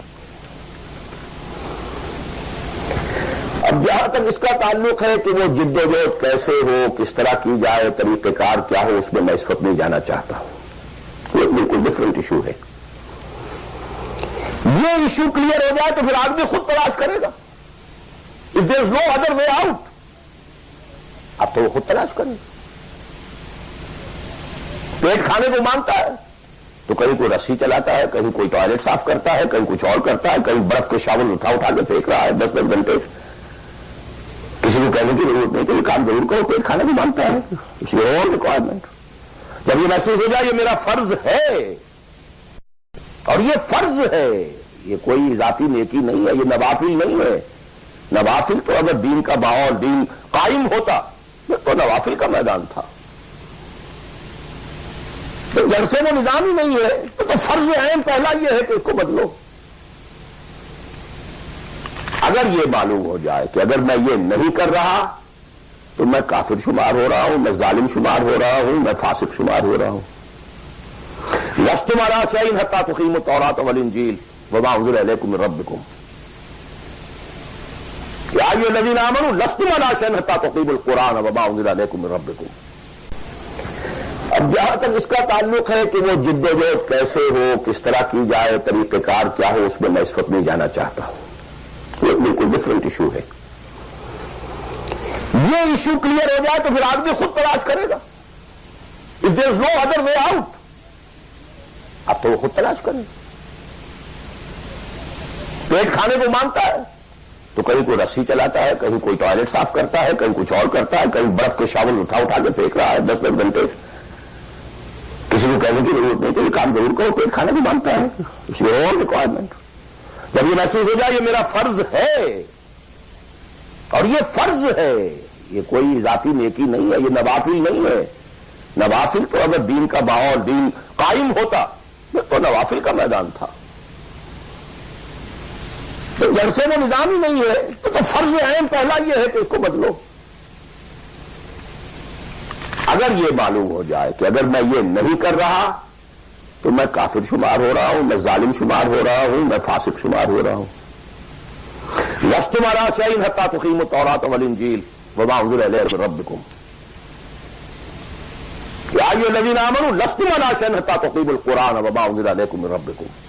اب جہاں تک اس کا تعلق ہے کہ وہ جد و جہد کیسے ہو، کس طرح کی جائے، طریقہ کار کیا ہو، اس میں اس وقت نہیں جانا چاہتا ہوں، یہ بالکل ڈفرنٹ ایشو ہے۔ یہ ایشو کلیئر ہو جائے تو پھر آدمی خود تلاش کرے گا۔ if there is no other way out، اب تو وہ خود تلاش کرے گا۔ پیٹ کھانے کو مانگتا ہے تو کہیں کوئی رسی چلاتا ہے، کہیں کوئی ٹوائلٹ صاف کرتا ہے، کہیں کچھ اور کرتا ہے، کہیں برف کے شاول اٹھا کے پھینک رہا ہے 10 گھنٹے۔ کسی کو کہنے کی ضرورت نہیں کہ یہ کام ضرور کرو، پیٹ کھانے کو مانگتا ہے، اس لیے اور ریکوائرمنٹ۔ جب یہ محسوس ہو جائے یہ میرا فرض ہے، اور یہ فرض ہے، یہ کوئی اضافی نیکی نہیں ہے، یہ نوافل نہیں ہے۔ نوافل تو اگر دین کا ماحول، دین قائم ہوتا تو نوافل کا میدان تھا، تو جب سے وہ نظام ہی نہیں ہے تو فرض عین پہلا یہ ہے کہ اس کو بدلو۔ اگر یہ معلوم ہو جائے کہ اگر میں یہ نہیں کر رہا تو میں کافر شمار ہو رہا ہوں، میں ظالم شمار ہو رہا ہوں، میں فاسق شمار ہو رہا ہوں۔ لستم علی شیء حتی تقیموا التوراۃ والانجیل وما انزل الیکم من ربکم یا ایھا الذین آمنوا لستم علی شیء حتی تقیموا القرآن وما انزل الیکم من ربکم۔ اب جہاں تک اس کا تعلق ہے کہ وہ جد و جہد کیسے ہو، کس طرح کی جائے، طریقہ کار کیا ہو، اس میں اس وقت نہیں جانا چاہتا ہوں، یہ بالکل ڈفرنٹ ایشو ہے۔ یہ ایشو کلیئر ہو جائے تو پھر آدمی خود تلاش کرے گا۔ if there is no other way out، اب تو وہ خود تلاش کرے گا۔ پیٹ کھانے کو مانگتا ہے تو کہیں کوئی رسی چلاتا ہے، کہیں کوئی ٹوائلٹ صاف کرتا ہے، کہیں کچھ اور کرتا ہے، کہیں برف کے شاول اٹھا کے پھینک رہا ہے 10 گھنٹے۔ کسی کو کہنے کی ضرورت نہیں کہ یہ کام ضرور کرو، پیٹ کھانے کو مانگتا ہے، اس لیے اور ریکوائرمنٹ۔ جب یہ محسوس ہو جائے یہ میرا فرض ہے، اور یہ فرض ہے، یہ کوئی اضافی نیکی نہیں ہے، یہ نوافل نہیں ہے۔ نوافل تو اگر دین کا ماحول، دین قائم ہوتا تو نوافل کا میدان تھا، تو جب سے وہ نظام ہی نہیں ہے تو فرض عین پہلا یہ ہے کہ اس کو بدلو۔ اگر یہ معلوم ہو جائے کہ اگر میں یہ نہیں کر رہا تو میں کافر شمار ہو رہا ہوں، میں ظالم شمار ہو رہا ہوں، میں فاسق شمار ہو رہا ہوں۔ لستم علی شیء حتی تقیموا التوراۃ والانجیل وما انزل الیکم من ربکم یا ایھا الذین آمنوا لستم علی شیء حتی تقیموا القرآن وما انزل الیکم من ربکم۔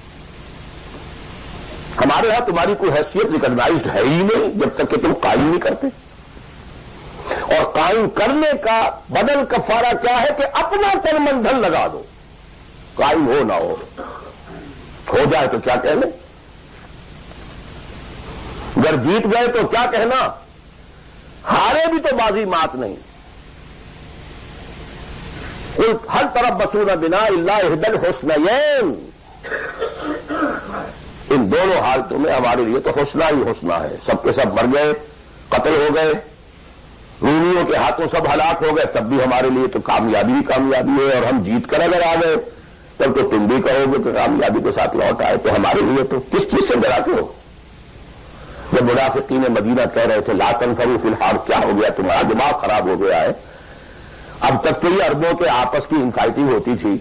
ہمارے ہاں تمہاری کوئی حیثیت ریکگنائزڈ ہے ہی نہیں جب تک کہ تم قائم نہیں کرتے، اور قائم کرنے کا بدل کفارہ کیا ہے کہ اپنا تن من دھن لگا دو، قائم ہو نہ ہو جائے تو کیا کہنے، اگر جیت گئے تو کیا کہنا، ہارے بھی تو بازی مات نہیں۔ قل هل تربصون بنا الا احدى الحسنيين، ان دونوں حالتوں میں ہمارے لیے تو حسنہ ہی حسنہ ہے۔ سب کے سب مر گئے، قتل ہو گئے، رومیوں کے ہاتھوں سب ہلاک ہو گئے، تب بھی ہمارے لیے تو کامیابی ہی کامیابی ہے، اور ہم جیت کر اگر آ گئے تب تو تم بھی کہو گے کہ کامیابی کے ساتھ لوٹ آئے، تو ہمارے لیے تو کس چیز سے ڈراتے ہو؟ جب منافقین مدینہ کہہ رہے تھے لا تنفروا فی الحرب، کیا ہو گیا تمہارا دماغ خراب ہو گیا ہے؟ اب تک تو یہ عربوں کے آپس کی انفائٹنگ ہوتی تھی.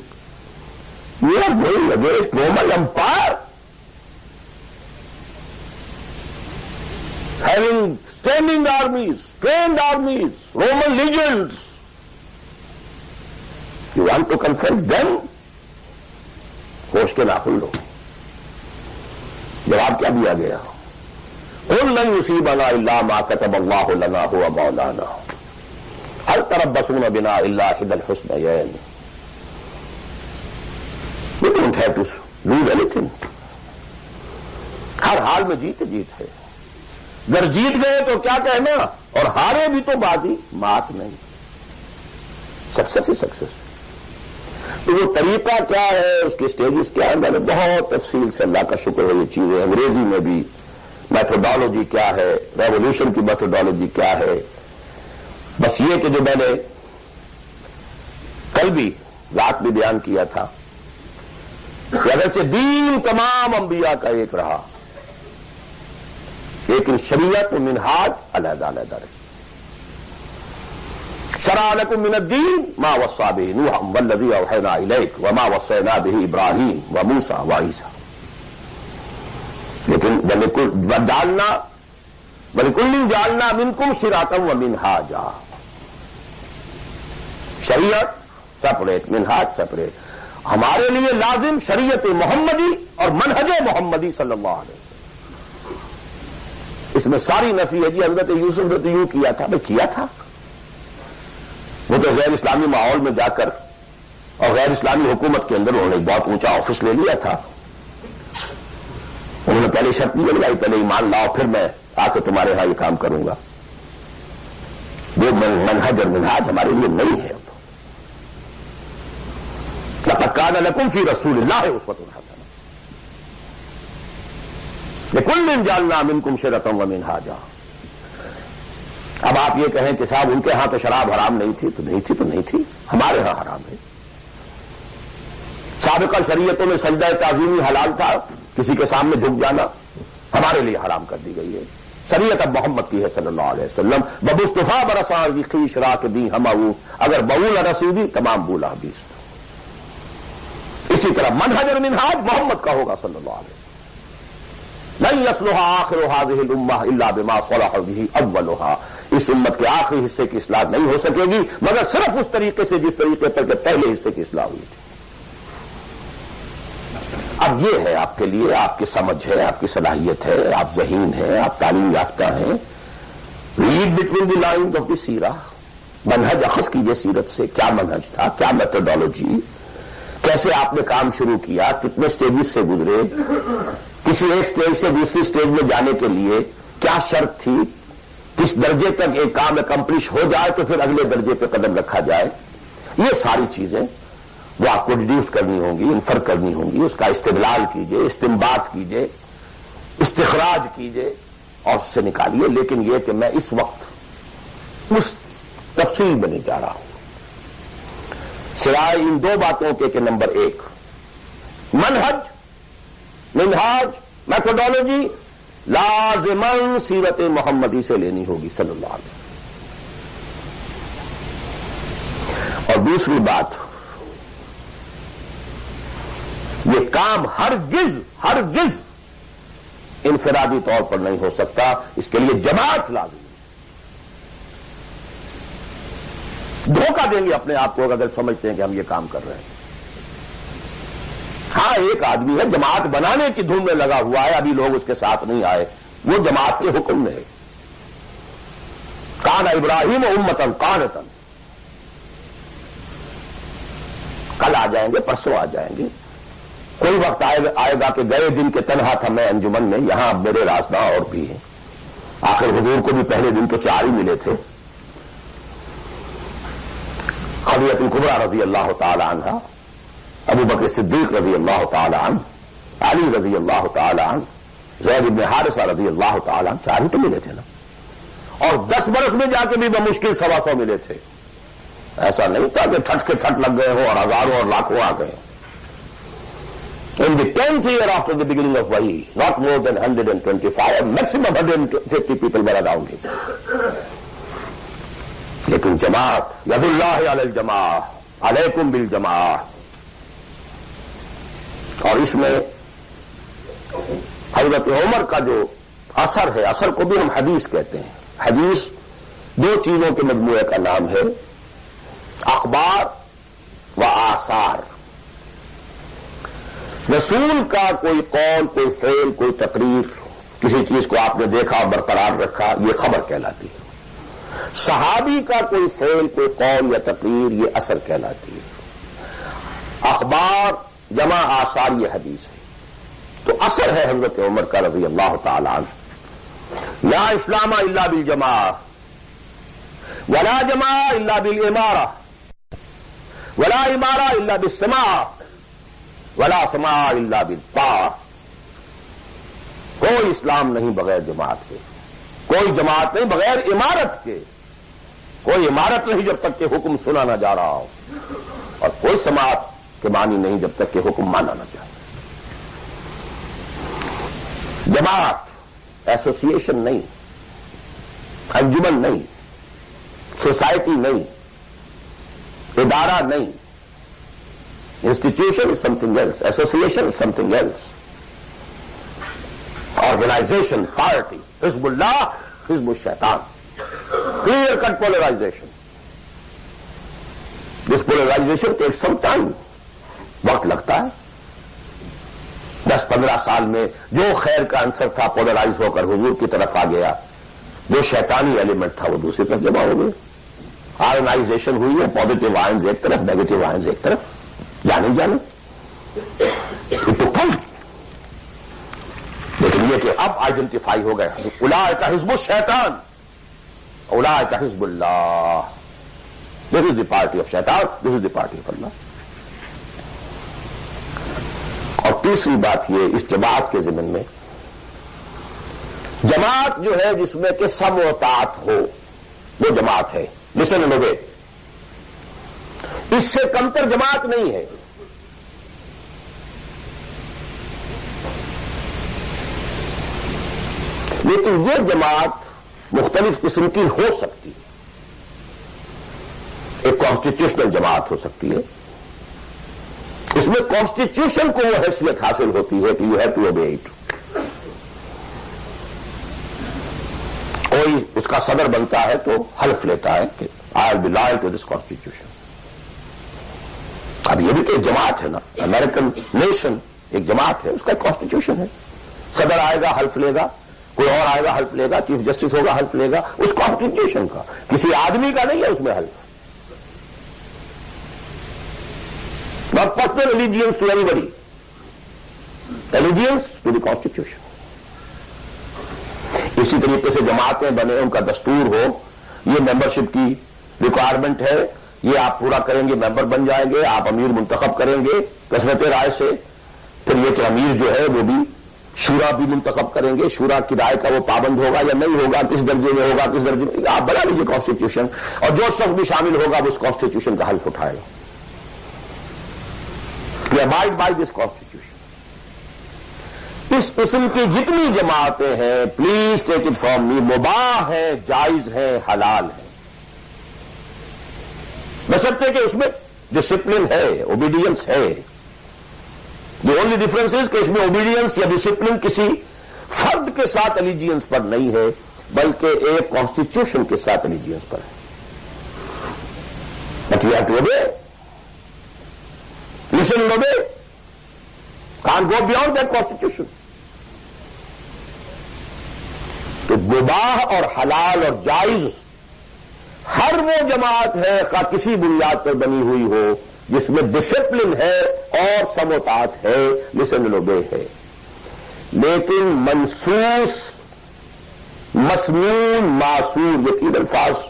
You are going against Roman empire having standing armies, trained armies, Roman legions. You want to confront them? ہوش کے ناخن لو. جواب کیا دیا گیا؟ قل لن يصيبنا الا ما كتب الله لنا هو مولانا هل تربصون بنا الا احدى الحسنيين. You don't have to lose anything. ہر حال میں جیت ہے. اگر جیت گئے تو کیا کہنا، اور ہارے بھی تو بازی مات نہیں، سکسیس ہی سکسیس. تو وہ طریقہ کیا ہے، اس کے سٹیجز کیا ہے، میں نے بہت تفصیل سے، اللہ کا شکر ہے، یہ چیزیں انگریزی میں بھی، میتھڈالوجی کیا ہے، ریولوشن کی میتھڈالوجی کیا ہے. بس یہ کہ جو میں نے کل بھی رات بھی بیان کیا تھا کہ اگرچہ دین تمام انبیاء کا ایک رہا، لیکن شریعت و منہاج علیحدہ علیحدہ رہے. شرع لکم من الدین ما وصى به نوح والذی اوحینا الیک وما وصینا به ابراہیم وموسیٰ وعیسیٰ. لیکن وَلِكُلٍّ جَعَلْنَا مِنْكُمْ شِرْعَةً وَمِنْهَاجًا. شریعت سپریٹ، منہاج سپریٹ. ہمارے لیے لازم شریعت محمدی اور منہج محمدی صلی اللہ علیہ وسلم. اس میں ساری نفی ہے. جی حضرت یوسف نے تو یوں کیا تھا، میں کیا تھا. وہ تو غیر اسلامی ماحول میں جا کر اور غیر اسلامی حکومت کے اندر انہوں نے ایک بہت اونچا آفس لے لیا تھا. انہوں نے پہلے شرط نہیں لگائی، پہلے ایمان لاؤ پھر میں آ کے تمہارے ہاں یہ کام کروں گا. وہ منہج اور منہاج ہمارے لیے نہیں ہے. لقد كان لكم في رسول الله اسوة حسنة لكل جعلنا منكم شرعة ومنهاجا. اب آپ یہ کہیں کہ صاحب ان کے ہاں تو شراب حرام نہیں تھی، تو نہیں تھی تو نہیں تھی، ہمارے ہاں حرام ہے. سابقہ شریعتوں میں سجدہ تعظیمی حلال تھا، کسی کے سامنے جھک جانا، ہمارے لیے حرام کر دی گئی ہے. شریعت اب محمد کی ہے صلی اللہ علیہ وسلم. بمصطفیٰ برسان کی خیش راک دی ہماؤ، اگر بول رسیدی تمام بولا بیس. اسی طرح منہج اور منہاج محمد کا ہوگا صلی اللہ علیہ وسلم. لن يصلح آخر هذه الامة الا بما صلح به اولها. اس امت کے آخری حصے کی اصلاح نہیں ہو سکے گی مگر صرف اس طریقے سے جس طریقے پر کہ پہلے حصے کی اصلاح ہوئی تھی. اب یہ ہے آپ کے لیے، آپ کی سمجھ ہے، آپ کی صلاحیت ہے، آپ ذہین ہیں، آپ تعلیم یافتہ ہیں. Read between the lines of the سیرہ. منہج اخذ کیجیے سیرت سے. کیا منہج تھا، کیا میتھڈالوجی، کیسے آپ نے کام شروع کیا، کتنے سٹیجز سے گزرے، کسی ایک سٹیج سے دوسری سٹیج میں جانے کے لیے کیا شرط تھی، کس درجے تک ایک کام اکمپلش ہو جائے تو پھر اگلے درجے پہ قدم رکھا جائے. یہ ساری چیزیں وہ آپ کو ڈیڈیوس کرنی ہوں گی، انفر کرنی ہوں گی. اس کا استدلال کیجئے، استنباط کیجئے، استخراج کیجئے اور اس سے نکالیے. لیکن یہ کہ میں اس وقت اس تفصیل میں نہیں جا رہا ہوں سوائے ان دو باتوں کے کہ نمبر ایک، منہج، منہاج، میتھڈالوجی لازماً سیرت محمدی سے لینی ہوگی صلی اللہ علیہ وسلم. اور دوسری بات، یہ کام ہرگز انفرادی طور پر نہیں ہو سکتا. اس کے لیے جماعت لازم. دھوکہ دیں گے اپنے آپ کو اگر سمجھتے ہیں کہ ہم یہ کام کر رہے ہیں. ہاں ایک آدمی ہے جماعت بنانے کی دھن میں لگا ہوا ہے، ابھی لوگ اس کے ساتھ نہیں آئے، وہ جماعت کے حکم میں ہے. کان ابراہیم امتن قانتن. کل آ جائیں گے، پرسوں آ جائیں گے. کوئی وقت آئے گا کہ گئے دن کے تنہا تھا میں انجمن میں، یہاں میرے رازداں اور بھی ہیں. آخر حضور کو بھی پہلے دن تو 4 ہی ملے تھے. خدیجہ الکبریٰ رضی اللہ تعالی عنہ، ابو بکر صدیق رضی اللہ تعالی عنہ، علی رضی اللہ تعالی عنہ، زید بن حارثہ رضی اللہ تعالی عنہ، 4 ہی تو ملے تھے نا. اور 10 برس میں جا کے بھی بمشکل 125 ملے تھے. ایسا نہیں تھا کہ ٹھٹ کے ٹھٹ لگ گئے ہوں اور ہزاروں اور لاکھوں آ گئے. In the 10th year after the beginning of Wahi, not more than 125, maximum 150 people were around him. لیکن جماعت ید اللہ علی الجماع علیکم بالجماع، اور اس میں حضرت عمر کا جو اثر ہے، اثر کو بھی ہم حدیث کہتے ہیں. حدیث دو چیزوں کے مجموعے کا نام ہے، اخبار و آثار. رسول کا کوئی قول، کوئی فعل، کوئی تقریر، کسی چیز کو آپ نے دیکھا برقرار رکھا، یہ خبر کہلاتی ہے. صحابی کا کوئی فعل، کوئی قول یا تقریر، یہ اثر کہلاتی ہے. اخبار جمع آثار یہ حدیث ہے. تو اثر ہے حضرت عمر کا رضی اللہ تعالی عنہ، لا اسلام الا بالجماع ولا جماع الا بالامارہ ولا امارہ الا بالسماع ولا سماع الا بالطاعہ. کوئی اسلام نہیں بغیر جماعت کے، کوئی جماعت نہیں بغیر عمارت کے، کوئی عمارت نہیں جب تک کہ حکم سنا نہ جا رہا ہو، اور کوئی سماعت کے معنی نہیں جب تک کہ حکم مانا نہ جائے. جماعت ایسوسی ایشن نہیں، انجمن نہیں، سوسائٹی نہیں، ادارہ نہیں. Institution is something else, association is something else. Organisation, party, حزب اللہ، حزب الشیطان. Clear cut polarisation. This polarisation take some time, وقت لگتا ہے. 10-15 سال میں جو خیر کا عنصر تھا پولرائز ہو کر حضور کی طرف آ گیا، جو شیطانی ایلیمنٹ تھا وہ دوسری طرف جمع ہو گئے. آرگنائزیشن ہوئی ہے، پازیٹو آئنز ایک طرف، نیگیٹو آئنز ایک طرف. جانے تو کم، لیکن یہ کہ اب آئیڈینٹیفائی ہو گئے اولئک حزب الشیطان، اولئک حزب اللہ. دس از دی پارٹی آف شیطان، دس از دی پارٹی آف اللہ. اور تیسری بات یہ اس جماعت کے ضمن میں، جماعت جو ہے جس میں کہ سمع و طاعت ہو، وہ جماعت ہے. Listen and obey. اس سے کمتر جماعت نہیں ہے. لیکن یہ جماعت مختلف قسم کی ہو سکتی ہے. ایک کانسٹیٹیوشنل جماعت ہو سکتی ہے، اس میں کانسٹیٹیوشن کو وہ حیثیت حاصل ہوتی ہے کہ you have to obey it. کوئی اس کا صدر بنتا ہے تو حلف لیتا ہے کہ I will be loyal to this constitution. اب یہ بھی تو ایک جماعت ہے نا. امریکن نیشن ایک جماعت ہے، اس کا ایک کانسٹیٹیوشن ہے. صدر آئے گا حلف لے گا، کوئی اور آئے گا حلف لے گا، چیف جسٹس ہوگا حلف لے گا. اس کانسٹیٹیوشن کا، کسی آدمی کا نہیں ہے اس میں حلف. Not personal allegiance to anybody, allegiance to the constitution. اسی طریقے سے جماعتیں بنے، ان کا دستور ہو، یہ ممبرشپ کی ریکوائرمنٹ ہے، یہ آپ پورا کریں گے ممبر بن جائیں گے، آپ امیر منتخب کریں گے کثرت رائے سے. پھر یہ کہ امیر جو ہے وہ بھی شورا بھی منتخب کریں گے، شورا کی رائے کا وہ پابند ہوگا یا نہیں ہوگا، کس درجے میں ہوگا، کس درجے میں. آپ بنا لیجیے کانسٹیٹیوشن، اور جو شخص بھی شامل ہوگا وہ اس کانسٹیٹیوشن کا حلف اٹھائے گا. abide by this constitution. اس قسم کی جتنی جماعتیں ہیں، please take it from me, مباح ہیں، جائز ہیں، حلال ہیں، بشرطے کہ اس میں ڈسپلن ہے، اوبیڈینس ہے. دی اونلی ڈفرنس از کہ اس میں اوبیڈینس یا ڈسپلن کسی فرد کے ساتھ الیجینس پر نہیں ہے، بلکہ ایک کانسٹیٹیوشن کے ساتھ الیجینس پر ہے. But you have to obey. Listen and obey. Can't go beyond that constitution. تو مباح اور حلال اور جائز ہر وہ جماعت ہے خواہ کسی بنیاد پر بنی ہوئی ہو جس میں ڈسپلن ہے اور سمع و طاعت ہے، listen and obey ہے. لیکن منسوس، مسنون، معصور، یہ تین الفاظ.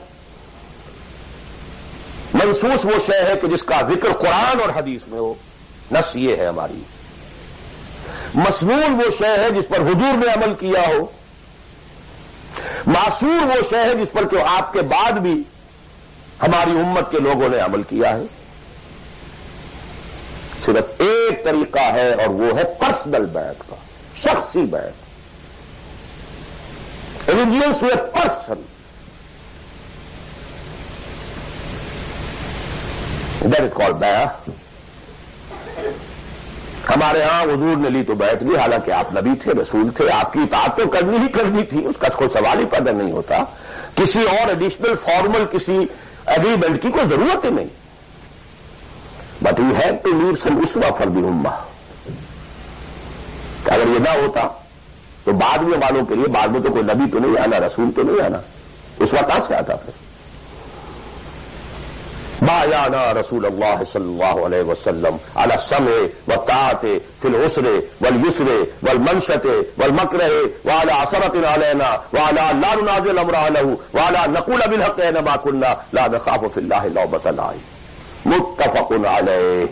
منسوس وہ شے ہے کہ جس کا ذکر قرآن اور حدیث میں ہو، نص یہ ہے ہماری. مسنون وہ شے ہے جس پر حضور نے عمل کیا ہو. معصور وہ شے ہے جس پر کہ آپ کے بعد بھی ہماری امت کے لوگوں نے عمل کیا ہے. صرف ایک ایک طریقہ ہے اور وہ ہے پرسنل بیعت کا، شخصی بیعت. allegiance to a person. That is called بیعہ. ہمارے ہاں حضور نے لی تو بیعت لی، حالانکہ آپ نبی تھے، رسول تھے، آپ کی اطاعت تو کرنی ہی کرنی تھی، اس کا کوئی سوال ہی پیدا نہیں ہوتا. کسی اور ایڈیشنل فارمل کسی ایگریمنٹ کی کوئی ضرورت ہی نہیں. But you have to leave some اسوہ فار دی امہ. اگر یہ نہ ہوتا تو بعد میں والوں کے لیے، بعد میں تو کوئی نبی تو نہیں آنا، رسول تو نہیں آنا، اسوہ کہاں سے آتا پھر؟ بايعنا رسول اللہ صلی اللہ علیہ وسلم على السمع والطاعة في العسر واليسر والمنشط والمكره وعلى عثرة علينا وعلى لا ننازل امر له وعلى نقول بالحق اينما كنا لا نخاف في الله لومة لائم. متفق علیہ.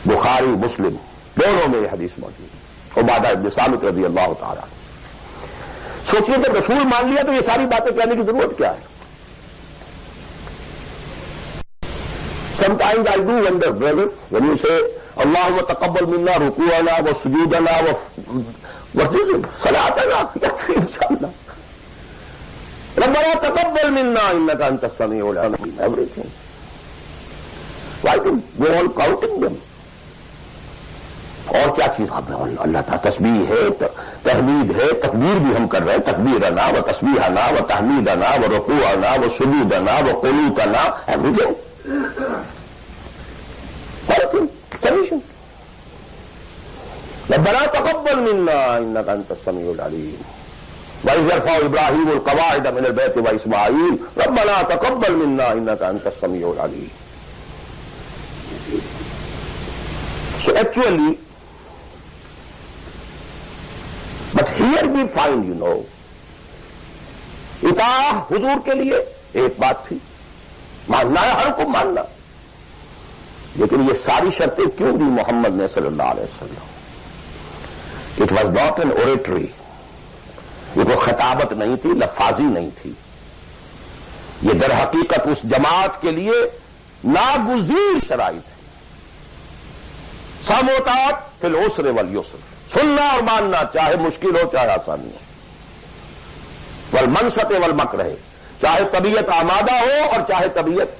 بخاری مسلم دونوں میں یہ حدیث موجود ہے. عبادہ ابن صامت رضی اللہ تعالیٰ. سوچیے جب رسول مان لیا تو یہ ساری باتیں کہنے کی ضرورت کیا ہے؟ Sometimes I do wonder, brother, when you say, Allahumma taqabbal minna ruku'ana wa sujudana wa what is it? Salatana. Yakfi inshallah. Rabbana taqabbal minna innaka anta as-sami'ul 'alim. Everything. Why do we all counting them? اور کیا چیز آپ اللہ تعالیٰ تسبیح ہے، تحمید ہے، تکبیر بھی ہم کر رہے ہیں، تکبیرنا و تسبیحنا و تحمیدنا و رکوعنا و سجودنا و قنوتنا، everything. ربنا تقبل منا انك انت السميع العليم واذ يرفع ابراهيم القواعد من البيت واسماعيل ربنا تقبل منا انك انت السميع العليم. So actually, but here we find, اطاعت حضور کے لیے ایک بات تھی، ماننا ہے ہر کو ماننا، لیکن یہ ساری شرطیں کیوں دی محمد نے صلی اللہ علیہ وسلم؟ It was not an oratory. یہ کوئی خطابت نہیں تھی، لفاظی نہیں تھی. یہ در حقیقت اس جماعت کے لیے ناگزیر شرائط ہے. سموتات فی العسر والیسر، سننا اور ماننا چاہے مشکل ہو چاہے آسانی ہو. والمنشط والمکرہ، چاہے طبیعت آمادہ ہو اور چاہے طبیعت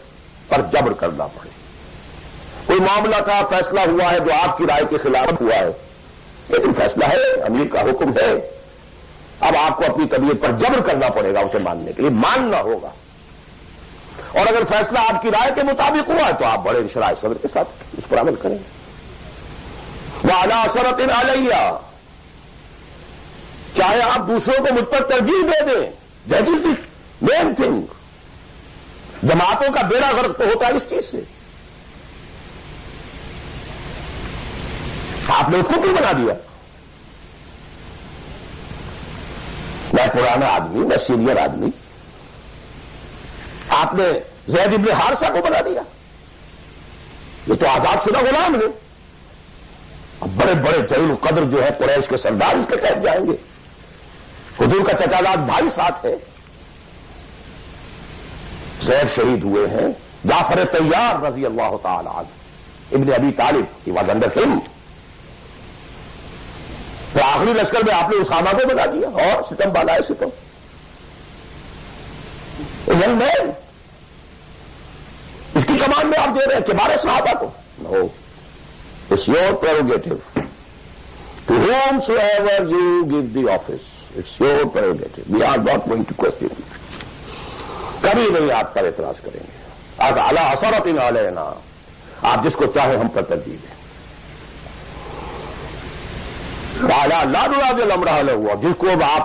پر جبر کرنا پڑے. کوئی معاملہ کا فیصلہ ہوا ہے جو آپ کی رائے کے خلاف ہوا ہے، لیکن فیصلہ ہے، امیر کا حکم ہے، اب آپ کو اپنی طبیعت پر جبر کرنا پڑے گا اسے ماننے کے لیے، ماننا ہوگا. اور اگر فیصلہ آپ کی رائے کے مطابق ہوا ہے تو آپ بڑے شرائع صبر کے ساتھ اس پر عمل کریں. وعلی عثرۃ علیہ، چاہے آپ دوسروں کو مجھ پر ترجیح دے دیں، that is the main thing. جماعتوں کا بیڑا غرق تو ہوتا ہے اس چیز سے. آپ نے اس کو کیوں بنا دیا؟ میں پرانا آدمی، میں سینئر آدمی، آپ نے زید ابن حارثہ کو بنا دیا. یہ تو آزاد شدہ غلام ہے. اب بڑے بڑے جلیل القدر جو ہے قریش کے سردار اس کے تحت جائیں گے. حضور کا چچا زاد بھائی ساتھ ہے. زید شہید ہوئے ہیں. جعفر طیار رضی اللہ تعالی عنہ ابن ابی طالب، ہی واز انڈر ہم. تو آخری لشکر میں آپ نے اسامہ کو بنا دیا، اور ستم بالا ہے ستم. ینگ مین، اس کی کمان میں آپ دے رہے ہیں کبار صحابہ کو. No, it's your prerogative. To whomsoever you give the office, it's your prerogative. We are not going to question. کبھی نہیں آپ پر اعتراض کریں گے. آپ اعلی عثرۃ علینا، آپ جس کو چاہیں ہم پر ترجیح دیں. لا ننازل امر له، جس کو آپ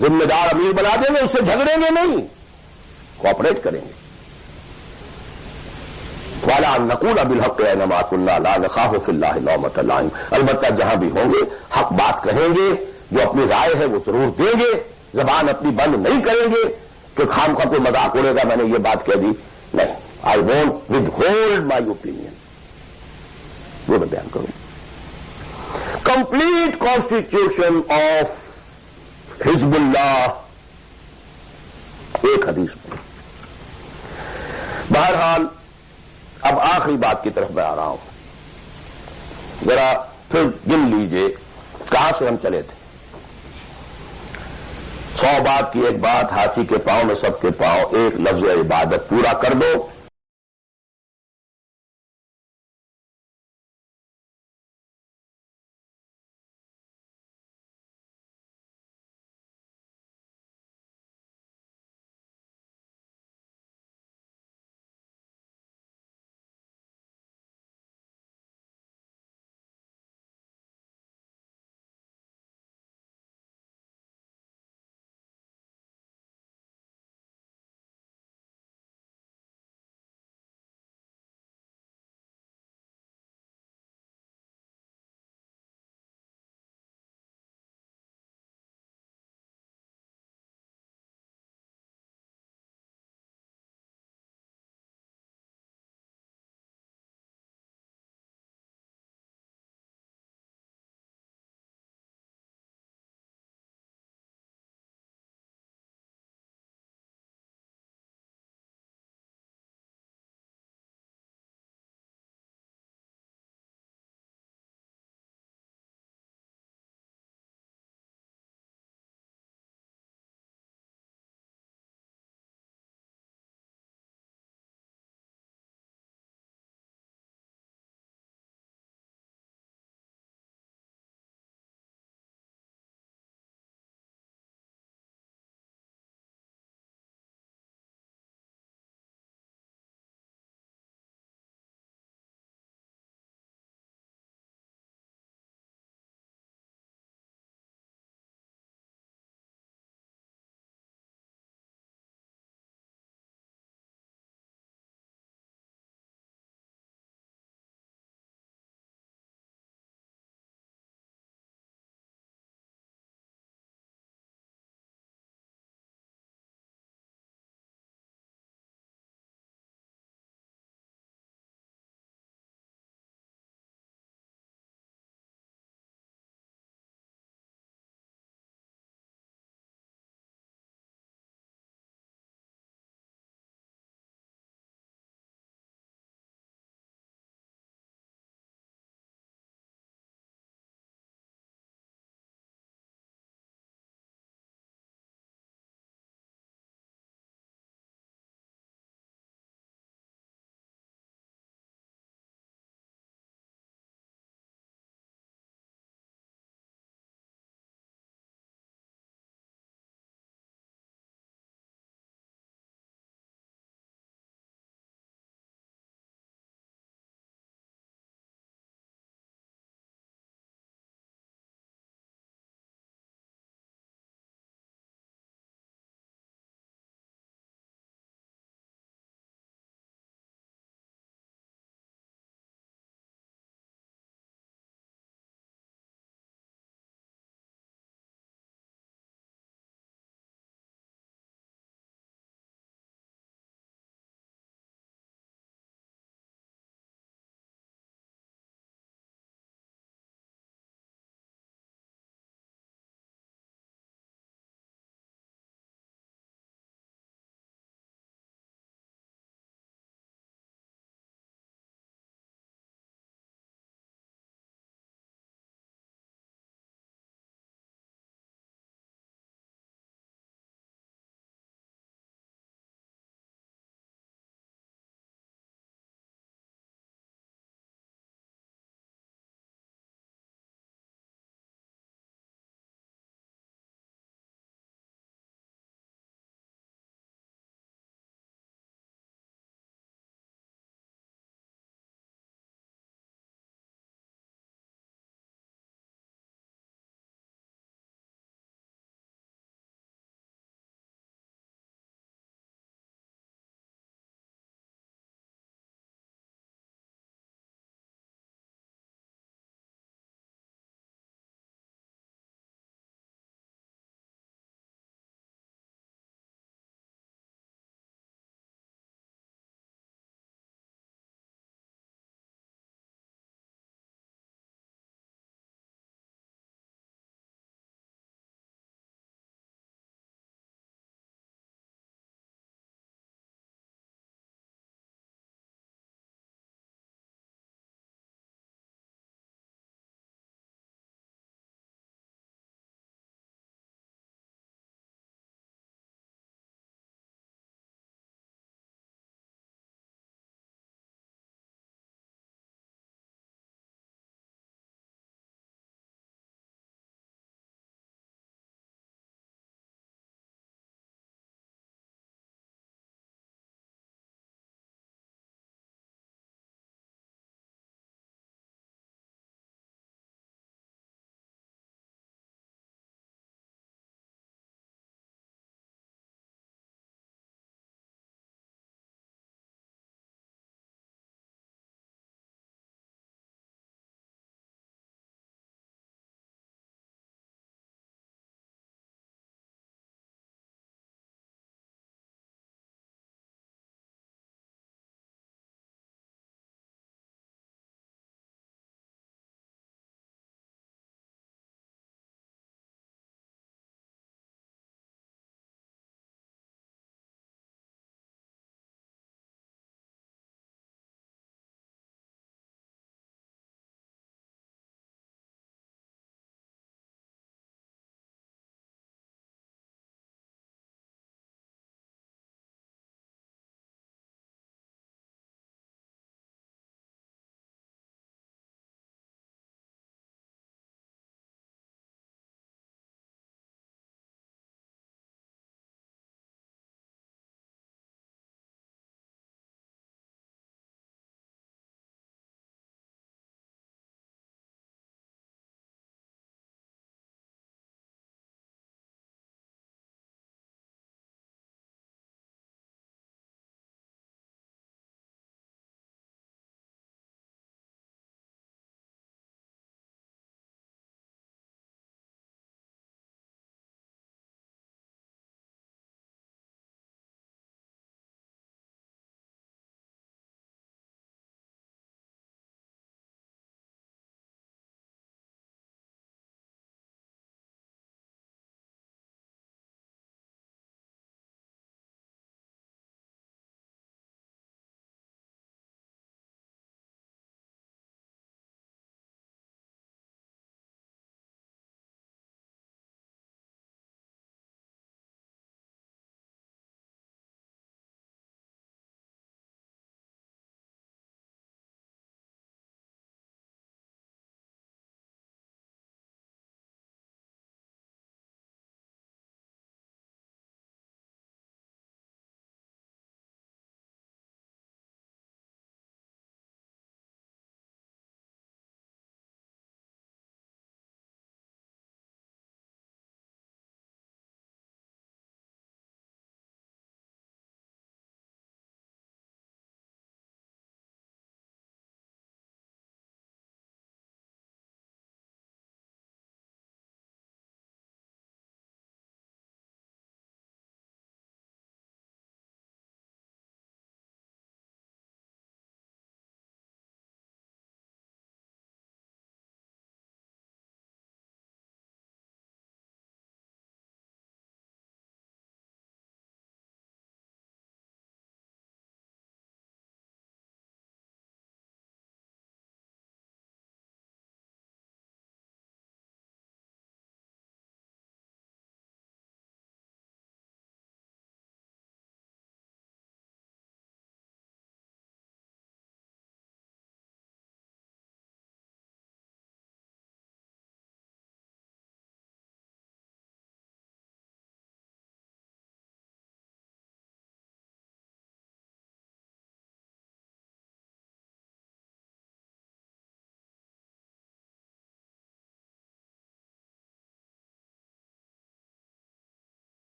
ذمہ دار امیر بنا دیں گے اس سے جھگڑیں گے نہیں، کوآپریٹ کریں گے. وَلَا نَقُولَ بِالْحَقِّ أَيْنَمَا كُنَّا لَا نَخَافُ فِي اللَّهِ لَوْمَةَ لَائِمٍ. البتہ جہاں بھی ہوں گے حق بات کہیں گے، جو اپنی رائے ہے وہ ضرور دیں گے. زبان اپنی بند نہیں کریں گے کہ خام خواہ کوئی مذاق اڑے گا میں نے یہ بات کہہ دی. نہیں، I won't with hold my opinion. وہ میں بیان کروں. Complete constitution of حزب اللہ ایک حدیث میں. بہرحال اب آخری بات کی طرف میں آ رہا ہوں. ذرا پھر گن لیجئے کہاں سے ہم چلے تھے. 100 بات کی ایک بات، ہاتھی کے پاؤں میں سب کے پاؤں، ایک لفظ عبادت پورا کر دو